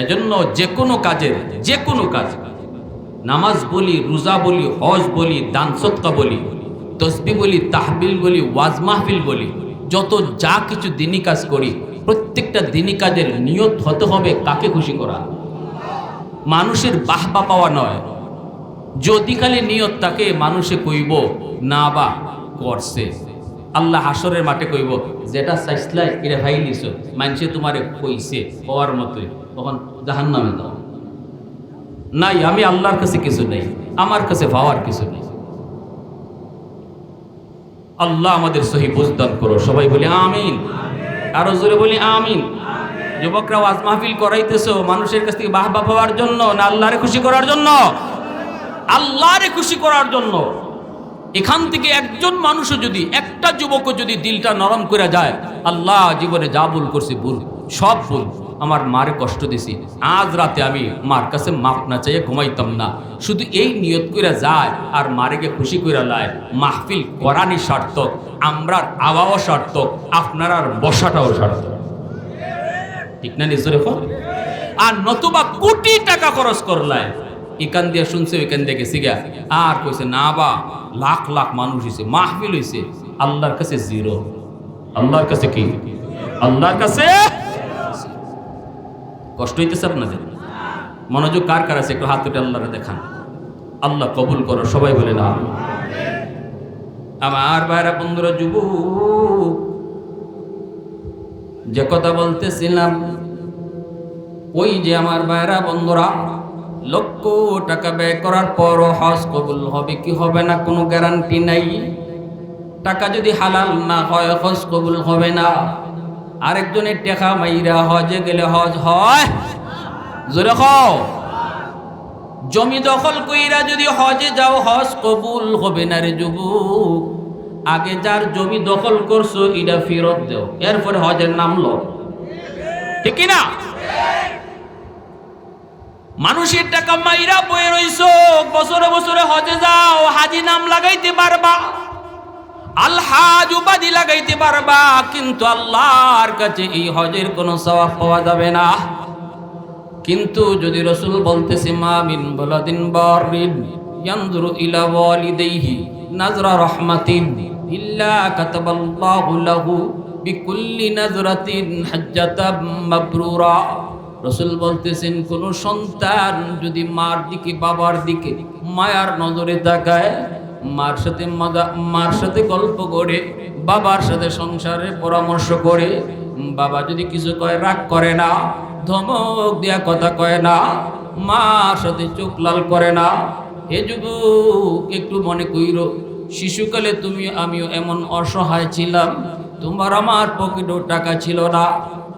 এজন্য যে কোনো কাজের, যে কোনো কাজ, নামাজ বলি, রোজা বলি, হজ বলি, দান সদকা বলি, তসবিহ বলি, তাহবিল বলি, ওয়াজ মাহফিল বলি, যত যা কিছু দিনী কাজ করি, প্রত্যেকটা দিনী কাজের নিয়ত হতে হবে কাকে খুশি করা, মানুষের বাহবা পাওয়া নয়। যদি খালি নিয়ত তাকে মানুষে কইব না বা করছে, আল্লাহ হাসরের মাঠে কইব যেটা চাইছিলাই এটা ভাইলিছ, মানুষে তোমারে কইছে হওয়ার মতোই, তখন জাহান্নামে দাও। নাই আমি আল্লাহর কাছে কিছু নেই, আমার কাছে পাওয়ার কিছু নেই। আল্লাহ আমাদের সহি বুঝদান করো। সবাই বলি আমিন, আরো জোরে বলি আমিন। যুবকরা ওয়াজ মাহফিল করাইতেছো মানুষের কাছ থেকে বাহবা পাওয়ার জন্য না আল্লাহরে খুশি করার জন্য? আল্লাহরে খুশি করার জন্য। এখান থেকে একজন মানুষও যদি, একটা যুবকও যদি দিলটা নরম করে যায়, আল্লাহ জীবনে যা ভুল করছি ভুল, সব ভুল, আমার মারে কষ্ট দিছি, আজ রাতে আমি মার কাছে মাপ না চাইয়ে ঘুমাইতাম না, শুধু এই নিয়ত করে যায় আর মারেকে খুশি করে লায়, মাহফিল করানি সার্থক, আমরার আওয়াও সার্থক, আপনার আর বসাটাও সার্থক। ঠিক না? নিজের এখন আর নতুবা কোটি টাকা খরচ করলায়, এখান দিয়ে শুনছে ওইখান দিয়ে গেছি গা, আর কইছে না বা লাখ লাখ মানুষ হয়েছে, মাহফিল হয়েছে, আল্লাহর কাছে জিরো। আল্লাহর কাছে কি? আল্লাহর কাছে কষ্ট হইতেছে আপনাদের? মনোযোগ কার কার আছে একটু হাত উঠে আল্লাহরে দেখান। আল্লাহ কবুল করো। সবাই বলে না। আমার ভাইরা বন্ধুরা, যুবক, যে কথা বলতেছিলাম, ওই যে আমার ভাইরা বন্ধুরা, লক্ষ টাকা ব্যয় করার পরও হজ কবুল হবে কি হবে না কোনো গ্যারান্টি নাই। টাকা যদি হালাল না হয় হজ কবুল হবে না। আরেকজনের টাকা মাইরা হজে গেলে হজ হয়? জোরে কও। জমি দখল কইরা যদি হজে যাও হজ কবুল হবে না রে যুবক। আগে যার জমি দখল করছো এটা ফেরত দাও, এরপরে হজের নাম লো। ঠিক কি না? মানুষের টাকা মাইরা বয়ে রইছো, বছরে বছরে হজে যাও, হাজি নাম লাগাইতে পারবা, আলহাজ উপাধি লাগাইতে পারবা, কিন্তু আল্লাহর কাছে এই হজের কোনো সওয়াব পাওয়া যাবে না। কিন্তু যদি রাসূল বলতেছে মা মিন বালাদিন বারিন ইয়ানজুরু ইলা ওয়ালিদাইহি নাজরা রাহমাতিন ইল্লা কাতাবাল্লাহু লাহু বিকুল্লি নাজরাতিন হাজ্জাতাম মাবরুরা। রাসূল বলতেছেন কোন সন্তান যদি মার দিকে বাবার দিকে মায়ার নজরে তাকায়, মার সাথে গল্প করে, বাবার সাথে সংসারে পরামর্শ করে, বাবা যদি কিছু কয় রাগ করে না, ধমক দিয়া কথা কয় না, মার সাথে চোখ লাল করে না। হে যুবক, একটু মনে কইরো, শিশুকালে তুমি আমিও এমন অসহায় ছিলাম, তোমার আমার পকেটেও টাকা ছিল না,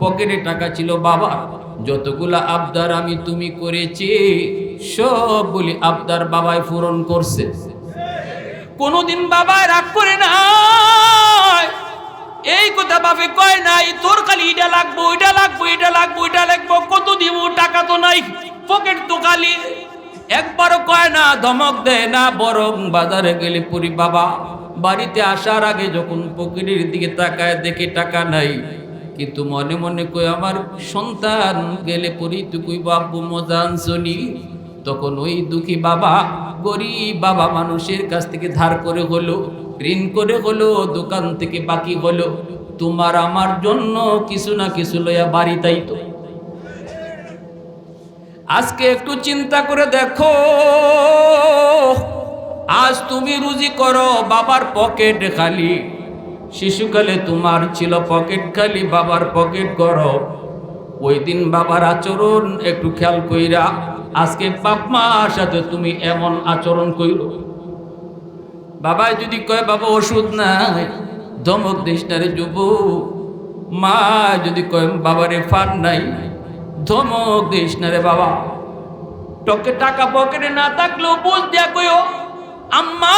পকেটে টাকা ছিল বাবা। যতগুলা আবদার আমি তুমি করেছি সবগুলি আবদার বাবাই পূরণ করছে। কোনদিন বাবা রাগ করে না, এই কথা বাপে কয় নাই তোর খালি এটা লাগবো, এটা লাগবো, এটা লাগবো, এটা লাগবো, কত দিব, টাকা তো নাই, পকেট তো খালি। একবারও কয় না, ধমক দেয় না, বরং বাজারে গেলে পরি বাবা বাড়িতে আসার আগে যখন পকেটের দিকে তাকায় দেখে টাকা নাই, কিন্তু মনে মনে কই আমার সন্তান গেলে পরি তুই কই বাবু মজা আনছনি। তখন ওই দুঃখী বাবা, গরিব বাবা মানুষের কাছ থেকে ধার করে হলো, ঋণ করে হলো, দোকান থেকে বাকি হলো, তোমার আমার জন্য কিছু না কিছু লইয়া বাড়ি তাইতো। আজকে একটু চিন্তা করে দেখো, আজ তুমি রুজি করো, বাবার পকেট খালি। শিশুকালে তোমার ছিল পকেট খালি, বাবার পকেট করো। ওই দিন বাবার আচরণ একটু খেয়াল কইরা, আজকে বাপ মার সাথে তুমি এমন আচরণ কইরো। বাবা যদি কয় বাবা ওষুধ নাই, ধমক দিস না রে যুবক। মা যদি কয় বাবারে ফান নাই, ধমক দিস না রে বাবা। টকে টাকা পকেটে না থাকলেও বুঝ দিয়া কইও, আম্মা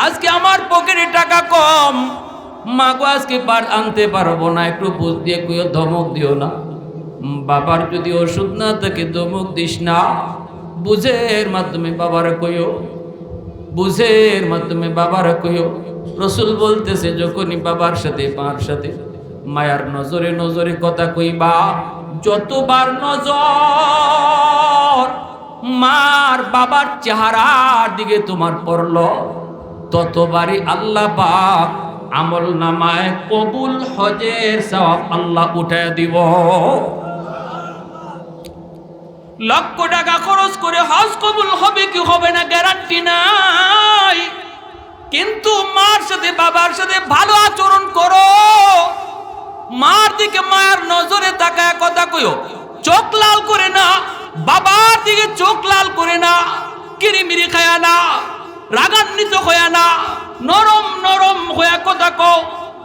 আজকে আমার পকেটে টাকা কম, মা গো আজকে আনতে পারবো না, একটু বুঝ দিয়ে কইও, ধমক দিও না। বাবার যদি ওষুধ না থাকে ধমক দিস না, বুঝের মাধ্যমে বাবারে কইও, বুঝের মাধ্যমে বাবারে কইও। রসুল বলতেছে যখনই বাবার সাথে মার সাথে মায়ার নজরে নজরে কথা কইবা, যতবার নজর মার বাবার চেহারার দিকে তোমার পড়ল, ততবারই আল্লাহ পাক আমল নামায় কবুল হজের সওয়াব আল্লাহ উঠায় দিব। লক্ষ টাকা খরচ করে হজ কবুল হবে কি হবে না গ্যারান্টি নাই, কিন্তু মার সাথে বাবার সাথে ভালো আচরণ করো। মার দিকে মায়ের নজরে তাকায় কথা কইও, চোখ লাল করে না, বাবার দিকে চোখ লাল করে না, কিরিমিরি খায়া না, রাগান্বিত হইয়া না, নরম নরম হইয়া কথা কও।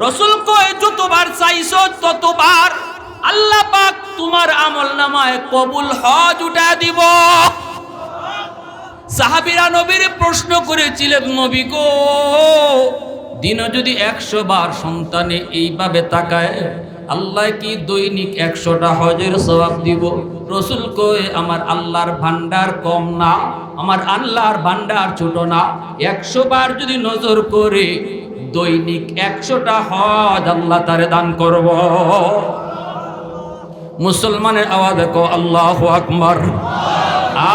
রসুল কয় যতবার চাইছো ততবার আল্লাহ পাক তোমার আমল নামায় কবুল হজ উঠা দিব। সাহাবীরা নবীর প্রশ্ন করেছিলেন, নবী গো দিনে যদি 100 বার সন্তানে এইভাবে তাকায়, আল্লাহ কি দৈনিক 100টা হজের সওয়াব দিব? রসুল কয় আমার আল্লাহর ভান্ডার কম না, আমার আল্লাহর ভান্ডার ছোট না। 100 বার যদি নজর করে দৈনিক 100টা হজ আল্লাহ তারে দান করব। মুসলমানের আওয়াজ দেখো আল্লাহু আকবার,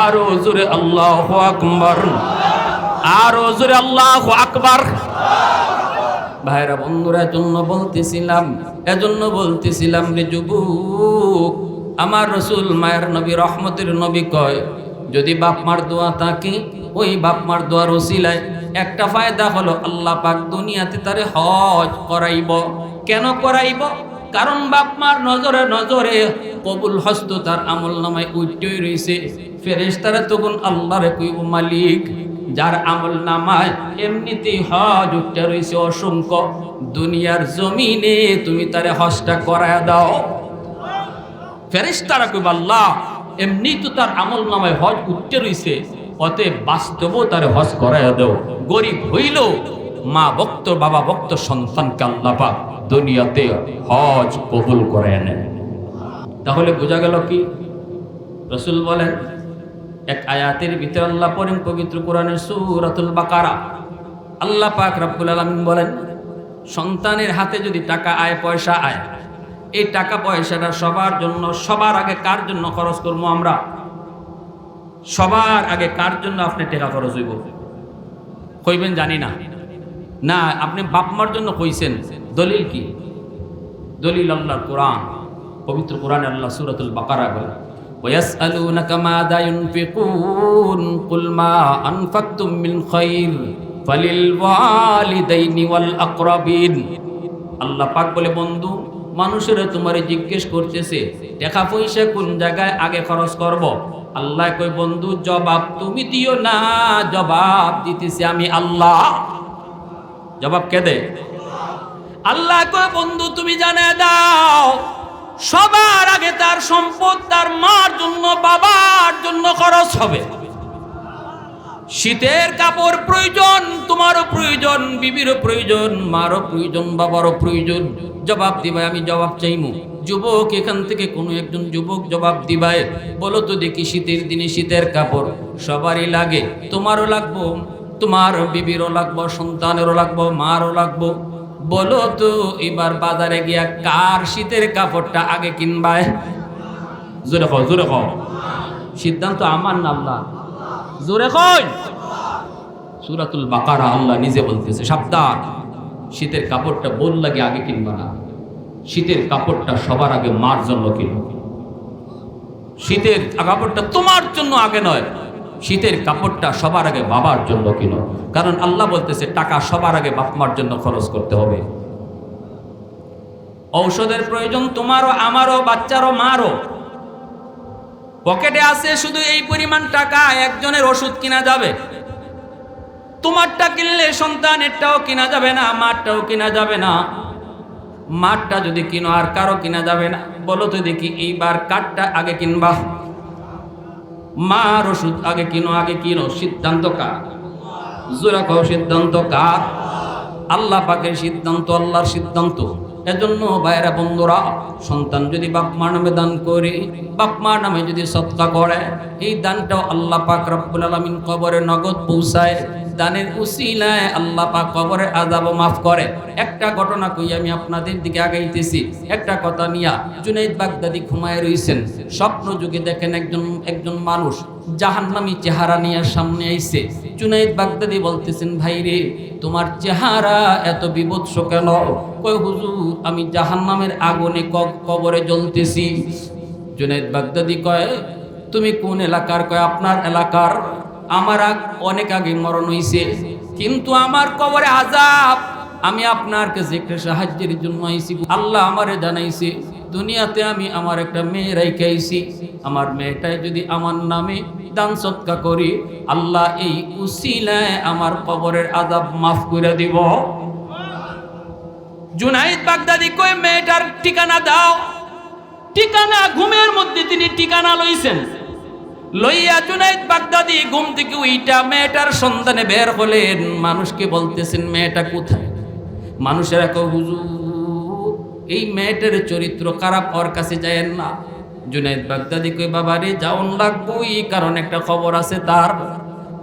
আরো জোরে আল্লাহু আকবার, আরো জোরে আল্লাহু আকবার। ভাইরা বন্ধুরা, এজন্য বলতেছিলাম রে যুবক, আমার রসুল মায়ের নবী রহমতের নবী কয় যদি বাপ মার দোয়া থাকে, ওই বাপ মার দোয়ার ওসিলায় একটা ফায়দা হলো আল্লাহ পাক দুনিয়াতে তারে হজ করাইব। কেন করাইব? কারণ বাপ মার নজরে নজরে কবুল হস্ত তার আমল নামায় উঠতেই রয়েছে। ফেরেশতারা তখন আল্লাহরে কইব, মালিক যার আমল নামায় এমনিতেই হজ উঠতে রয়েছে অসংখ্য, দুনিয়ার জমিনে তুমি তারে হজটা করায় দাও। ফেরেশতারা কইব, আল্লাহ এমনি তো তার আমল নামায় হজ উঠতে রয়েছে, অতএব বাস্তবও তারে হজ করায় দাও। গরিব হইল মা ভক্ত বাবা ভক্ত সন্তানকে আল্লাহ পাক দুনিয়াতে হজ কবুল করে নেন। তাহলে বোঝা গেল কি? রসুল বলেন এক আয়াতের ভিতরে আল্লাহ পড়েন পবিত্র কোরআনের সূরাতুল বাকারা, আল্লাহ পাক রব্বুল আলামিন বলেন সন্তানের হাতে যদি টাকা আয় পয়সা আয়, এই টাকা পয়সাটা সবার জন্য, সবার আগে কার জন্য খরচ করবো আমরা? সবার আগে কার জন্য আপনি টাকা খরচ হইব? কইবেন জানি না। না, আপনি বাপ মার জন্য কইছেন, দলিল কি? দলিল আল্লাহর কোরআন, পবিত্র কোরআনে আল্লাহ সূরাতুল বাকারা বলে وَيَسْأَلُونَكَ مَاذَا يُنْفِقُونَ قُلْ مَا أَنْفَقْتُم مِّنْ خَيْرٍ فَلِلْوَالِدَيْنِ وَالْأَقْرَبِينَ। আল্লাহ পাক বলে, বন্ধু মানুষেরা তোমারে জিজ্ঞেস করতেছে টাকা পয়সা কোন জায়গায় আগে খরচ করব। আল্লাহ কই, বন্ধু জবাব তুমি দিও না, জবাব দিতেছি আমি আল্লাহ। জবাব কে দেয়? আল্লাহ কই, বন্ধু তুমি জানিয়ে দাও সবার আগে তার সম্পদ তার মার জন্য বাবার জন্য খরচ হবে। শীতের কাপড় প্রয়োজন, তোমারও প্রয়োজন, বিবিরও প্রয়োজন, মারও প্রয়োজন, বাবারও প্রয়োজন। জবাব দিবে, আমি জবাব চাইমু। যুবক এখান থেকে কোনো একজন যুবক জবাব দিবায়, বলো তো দেখি শীতের দিনে শীতের কাপড় সবারই লাগে, তোমারও লাগবো, তোমার বিবিরও লাগবো, সন্তানেরও লাগবো, মারও লাগবো। বলো তো এবার বাজারে গিয়া কার শীতের কাপড়টা আগে কিনবায়? জোরে কও, জোরে কও। সিদ্ধান্ত আমার না আল্লাহ, জোরে কই। সূরাতুল বাকারা আল্লাহ নিজে বলতেছে, সাবধান, শীতের কাপড়টা বোন লাগে আগে কিনবা না, শীতের কাপড়টা সবার আগে মার জন্য কিনো। শীতের কাপড়টা তোমার জন্য আগে নয়, শীতের কাপড়টা সবার আগে বাবার জন্য কিনো। কারণ আল্লাহ বলতেছে টাকা সবার আগে বাপ মার জন্য খরচ করতে হবে। ঔষধের প্রয়োজন তোমারও, আমারও, বাচ্চারও, মারও। পকেটে আছে শুধু এই পরিমাণ টাকা, একজনের ওষুধ কিনা যাবে। তোমারটা কিনলে সন্তানেরটাও কিনা যাবে না, মারটাও কিনা যাবে না। মারটা যদি কিনো আর কারো কিনা যাবে না। বলো তো দেখি এইবার কারটা আগে কিনবা? মার ওষুধ আগে কিনো, আগে কিনো। সিদ্ধান্ত কার? জোরা কও, সিদ্ধান্ত কার? আল্লাহ পাকের সিদ্ধান্ত, আল্লাহর সিদ্ধান্ত। এজন্য ভাইরা বন্ধুরা, সন্তান যদি বাপ মার নামে দান করে, বাপ মার নামে যদি সদকা করে, এই দানটাও আল্লাহ পাক রব্বুল আলামিন কবরে নগদ পৌঁছায়। দানের উসিলায় আল্লাহ পাক কবরের আযাবও মাফ করে। একটা ঘটনা কই আমি আপনাদের দিকে আগাইতেছি। একটা কথা নিয়া জুনাইদ বাগদাদি ঘুমায় রইছেন। স্বপ্ন যুগে দেখেন একজন মানুষ জাহান্নামী চেহারা নিয়ে সামনে আইছে। জুনাইদ বাগদাদি বলতেছেন, ভাই রে, তোমার চেহারা এত বিভৎস কেন? কয় হুজুর, আমি জাহান্নামের আগুনে কবরে জ্বলতেছি। জুনাইদ বাগদাদি কয়, তুমি কোন এলাকার? কয় আপনার এলাকার। আমার অনেক আগে মরণ হইছে, কিন্তু আমার কবরে আযাব। আমি আপনার কাছে একটা সাহায্যের জন্য আইছি। আল্লাহ আমারে জানাইছে দুনিয়াতে আমি আমার একটা মেয়ে রাইখাইছি, আমার মেয়েটাই যদি আমার নামে দান সদকা করি, আল্লাহ এই উসিলায় আমার কবরের আযাব মাফ করে দিব। জুনাইদ বাগদাদি কই, মেয়েটার ঠিকানা দাও। ঠিকানা, ঘুমের মধ্যে তিনি ঠিকানা লইছেন। লইয়া জুনাইদ বাগদাদি ঘুম থেকে উইটা মেয়েটার সন্ধানে বের হলেন। মানুষকে বলতেছেন, মেয়েটা কোথায়? মানুষেরা কয়, হুজুর, এই মেয়েটার চরিত্র খারাপ, ওর কাছে যায়েন না। জুনাইদ বাগদাদি কই, বাবা রে, যাওন লাগবই, কারণ একটা খবর আছে তার।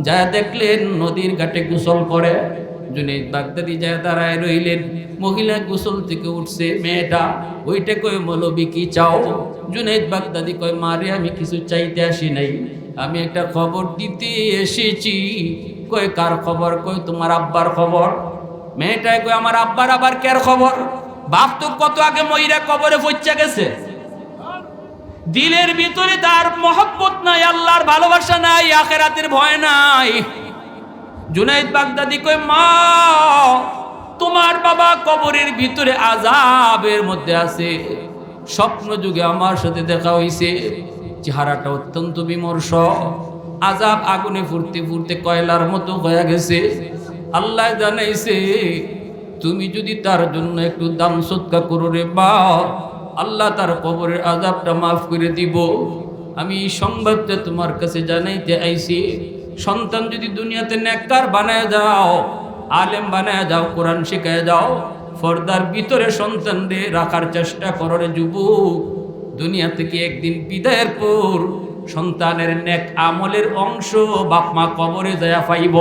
যা দেখলেন নদীর ঘাটে গোসল করে। জুনাইদ বাগদাদি যায় দাঁড়ায় রইলেন। মহিলা গোসল থেকে উঠছে, মেয়েটা। ওইটা কই, মৌলবি কি চাও? জুনাইদ বাগদাদি কয়, মারে, আমি কিছু চাইতে আসি নাই, আমি একটা খবর দিতে এসেছি। কই, কার খবর? কই, তোমার আব্বার খবর। মেয়েটাই কই, আমার আব্বার আবার কার খবর? বাপ তো কত আগে মইরা কবরে পৌঁছে গেছে। দিলের ভিতরে তার মহব্বত নাই, আল্লাহর ভালোবাসা নাই, আখিরাতের ভয় নাই। জুনাইদ বাগদাদি কই, মা, তোমার বাবা কবরের ভিতরে আযাবের মধ্যে আছে। স্বপ্ন যুগে আমার সাথে দেখা হইছে, চেহারাটা অত্যন্ত বিমর্ষ, আযাব আগুনে ফুরতে ফুরতে কয়লার মতো হয়ে গেছে। আল্লাহ জানাইছে, তুমি যদি তার জন্য একটু দান সদকা করো রে বা, আল্লাহ তার কবরের আযাবটা মাফ করে দিব। আমি এই সংবাদটা তোমার কাছে জানাইতে আইছি। সন্তান যদি দুনিয়াতে নেককার বানায় যাও, আলেম বানায় যাও, কোরআন শিখায় যাও, পর্দার ভিতরে সন্তানদের রাখার চেষ্টা করো রে যুবক। দুনিয়া থেকে একদিন বিদায়ের পর সন্তানের নেক আমলের অংশ বাপ মা কবরে যায় পাইব।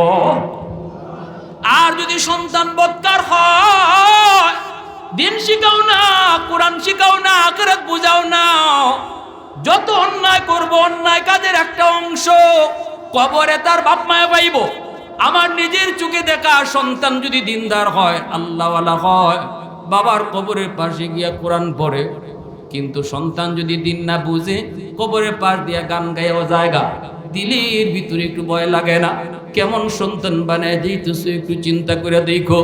আর যদি সন্তান বদকার হয়, দিন শিখাও না, কোরআন শিখাও না, আখিরাত বুঝাও না, যত অন্যায় করবো, অন্যায় কাজের একটা অংশ কবরে তার বাপ মায়ে পাইব। আমার নিজের চোখে দেখা সন্তান যদি দিনদার হয়, আল্লাহওয়ালা হয়, বাবার কবরের পাশে গিয়া কোরআন পড়ে, কিন্তু সন্তান যদি দিন না বুঝে কবরের পাশ দিয়া গান গাইও জায়গা, দিলের ভিতরে একটু ভয় লাগে না? কেমন সন্তান বানায় দিতেছে, একটু চিন্তা করে দেখো।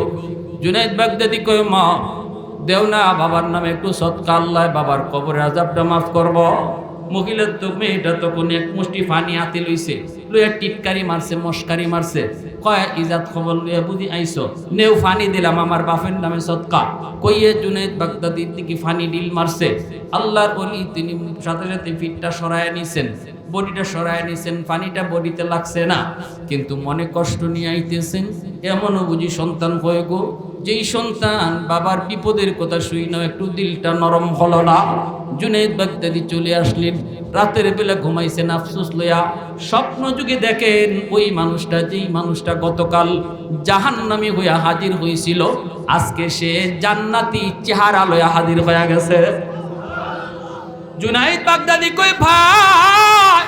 জুনাইদ বাগদাদি কয়, মা, দেও না বাবার নামে একটু সদকা, আল্লাহ বাবার কবরের আযাবটা মাফ করব। মহিলার তো মেয়েটা তখন এক মুষ্টি পানি হাতে লইছে, লইয়া টিটকারি মারছে, মস্কারি মারছে। কয়, ইজাত খবর লইয়া বুঝি আইছো, নেও ফানি দিলাম আমার বাপের নামে সদকা। কইয়ে জুনাইদ বাগদাদির দিকে ফানি ডিল মারছে। আল্লাহর ওলি তিনি সাথে সাথে ফিটটা সরায় নিছেন, বডিটা সরায় নিছেন, পানিটা বডিতে লাগছে না, কিন্তু মনে কষ্ট নিয়ে আইতেছেন। এমনও বুঝি সন্তান হয়ে গো, যেই সন্তান বাবার বিপদের কথা শুই না একটু দিলটা নরম হলো না। জুনাইদ বাগদাদি চলে আসলেন, রাতের বেলা ঘুমাইছেন আফসোস লইয়া। স্বপ্ন যুগে দেখেন ওই মানুষটা, যেই মানুষটা গতকাল জাহান্নামী হইয়া হাজির হয়েছিল, আজকে সে জান্নাতি চেহারা লইয়া হাজির হইয়া গেছে। জুনাইদ বাগদাদি কই, ভাই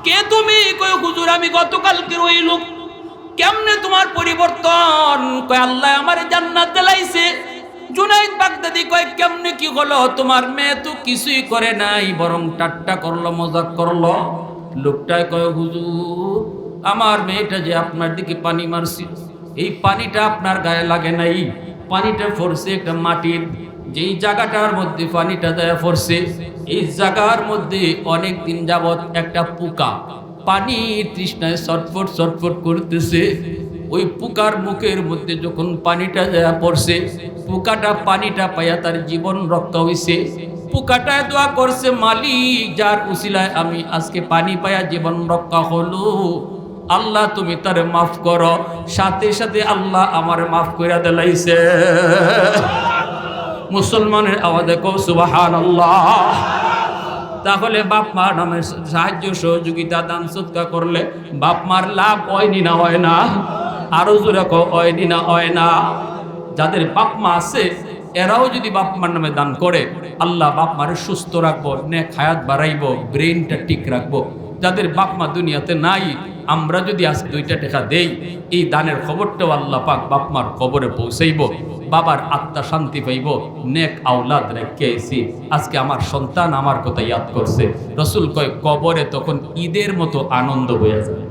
কে তুমি? কই হুজুর আমি গতকালকের ওই লোক। কেমনে তোমার পরিবর্তন? কয় আল্লাহ আমার জান্নাত দিলাইছে। জুনাইদ বাগদাদি কয় কেমনে কি হলো? তোমার মেয়ে তো কিছুই করে নাই, বরং ঠাট্টা করলো, মজাক করলো। লোকটাই কয় হুজুর আমার মেয়েটা যে আপনার দিকে পানি মারছি, এই পানিটা আপনার গায়ে লাগে নাই, পানিটা পড়ছে একটা মাটির, যেই জায়গাটার মধ্যে পানিটা দেয়া পড়ছে এই জায়গার মধ্যে অনেক দিন যাবত একটা পোকা পানির তৃষ্ণায় ছটফট ছটফট করতেছে। ওই পোকার মুখের মধ্যে যখন পানিটা দেয়া পড়ছে, পোকাটা পানিটা পাইয়া তার জীবন রক্ষা হইছে। পোকাটা দোয়া করছে, মালিক যার উসিলায় আমি আজকে পানি পাইয়া জীবন রক্ষা হলো, আল্লাহ তুমি তারে মাফ করো। সাথে সাথে আল্লাহ আমার মাফ কইরা দিলাইছে। মুসলমানের আওয়াজে কও সুবহানাল্লাহ। তাহলে বাপ মার নামে সাহায্য সহযোগিতা দান সদকা করলে বাপ মার লাভ হয়নি না হয় না? আরো জোরে কও হয়নি না হয় না? যাদের বাপ মা আছে এরাও যদি বাপ মার নামে দান করে আল্লাহ বাপ মারে সুস্থ রাখবো, নেক হায়াত বাড়াইবো, ব্রেনটা ঠিক রাখবো। যাদের বাপ মা দুনিয়াতে নাই, আমরা যদি আজ 2টা টাকা দেই, এই দানের খবরটাও আল্লাহ পাক বাপ মার কবরে পৌঁছাইব, বাবার আত্মা শান্তি পাইব। নেক আওলাদ রেখেছি, আজকে আমার সন্তান আমার কথা ইয়াদ করছে। রসুল কয় কবরে তখন ঈদের মতো আনন্দ হয়ে যায়।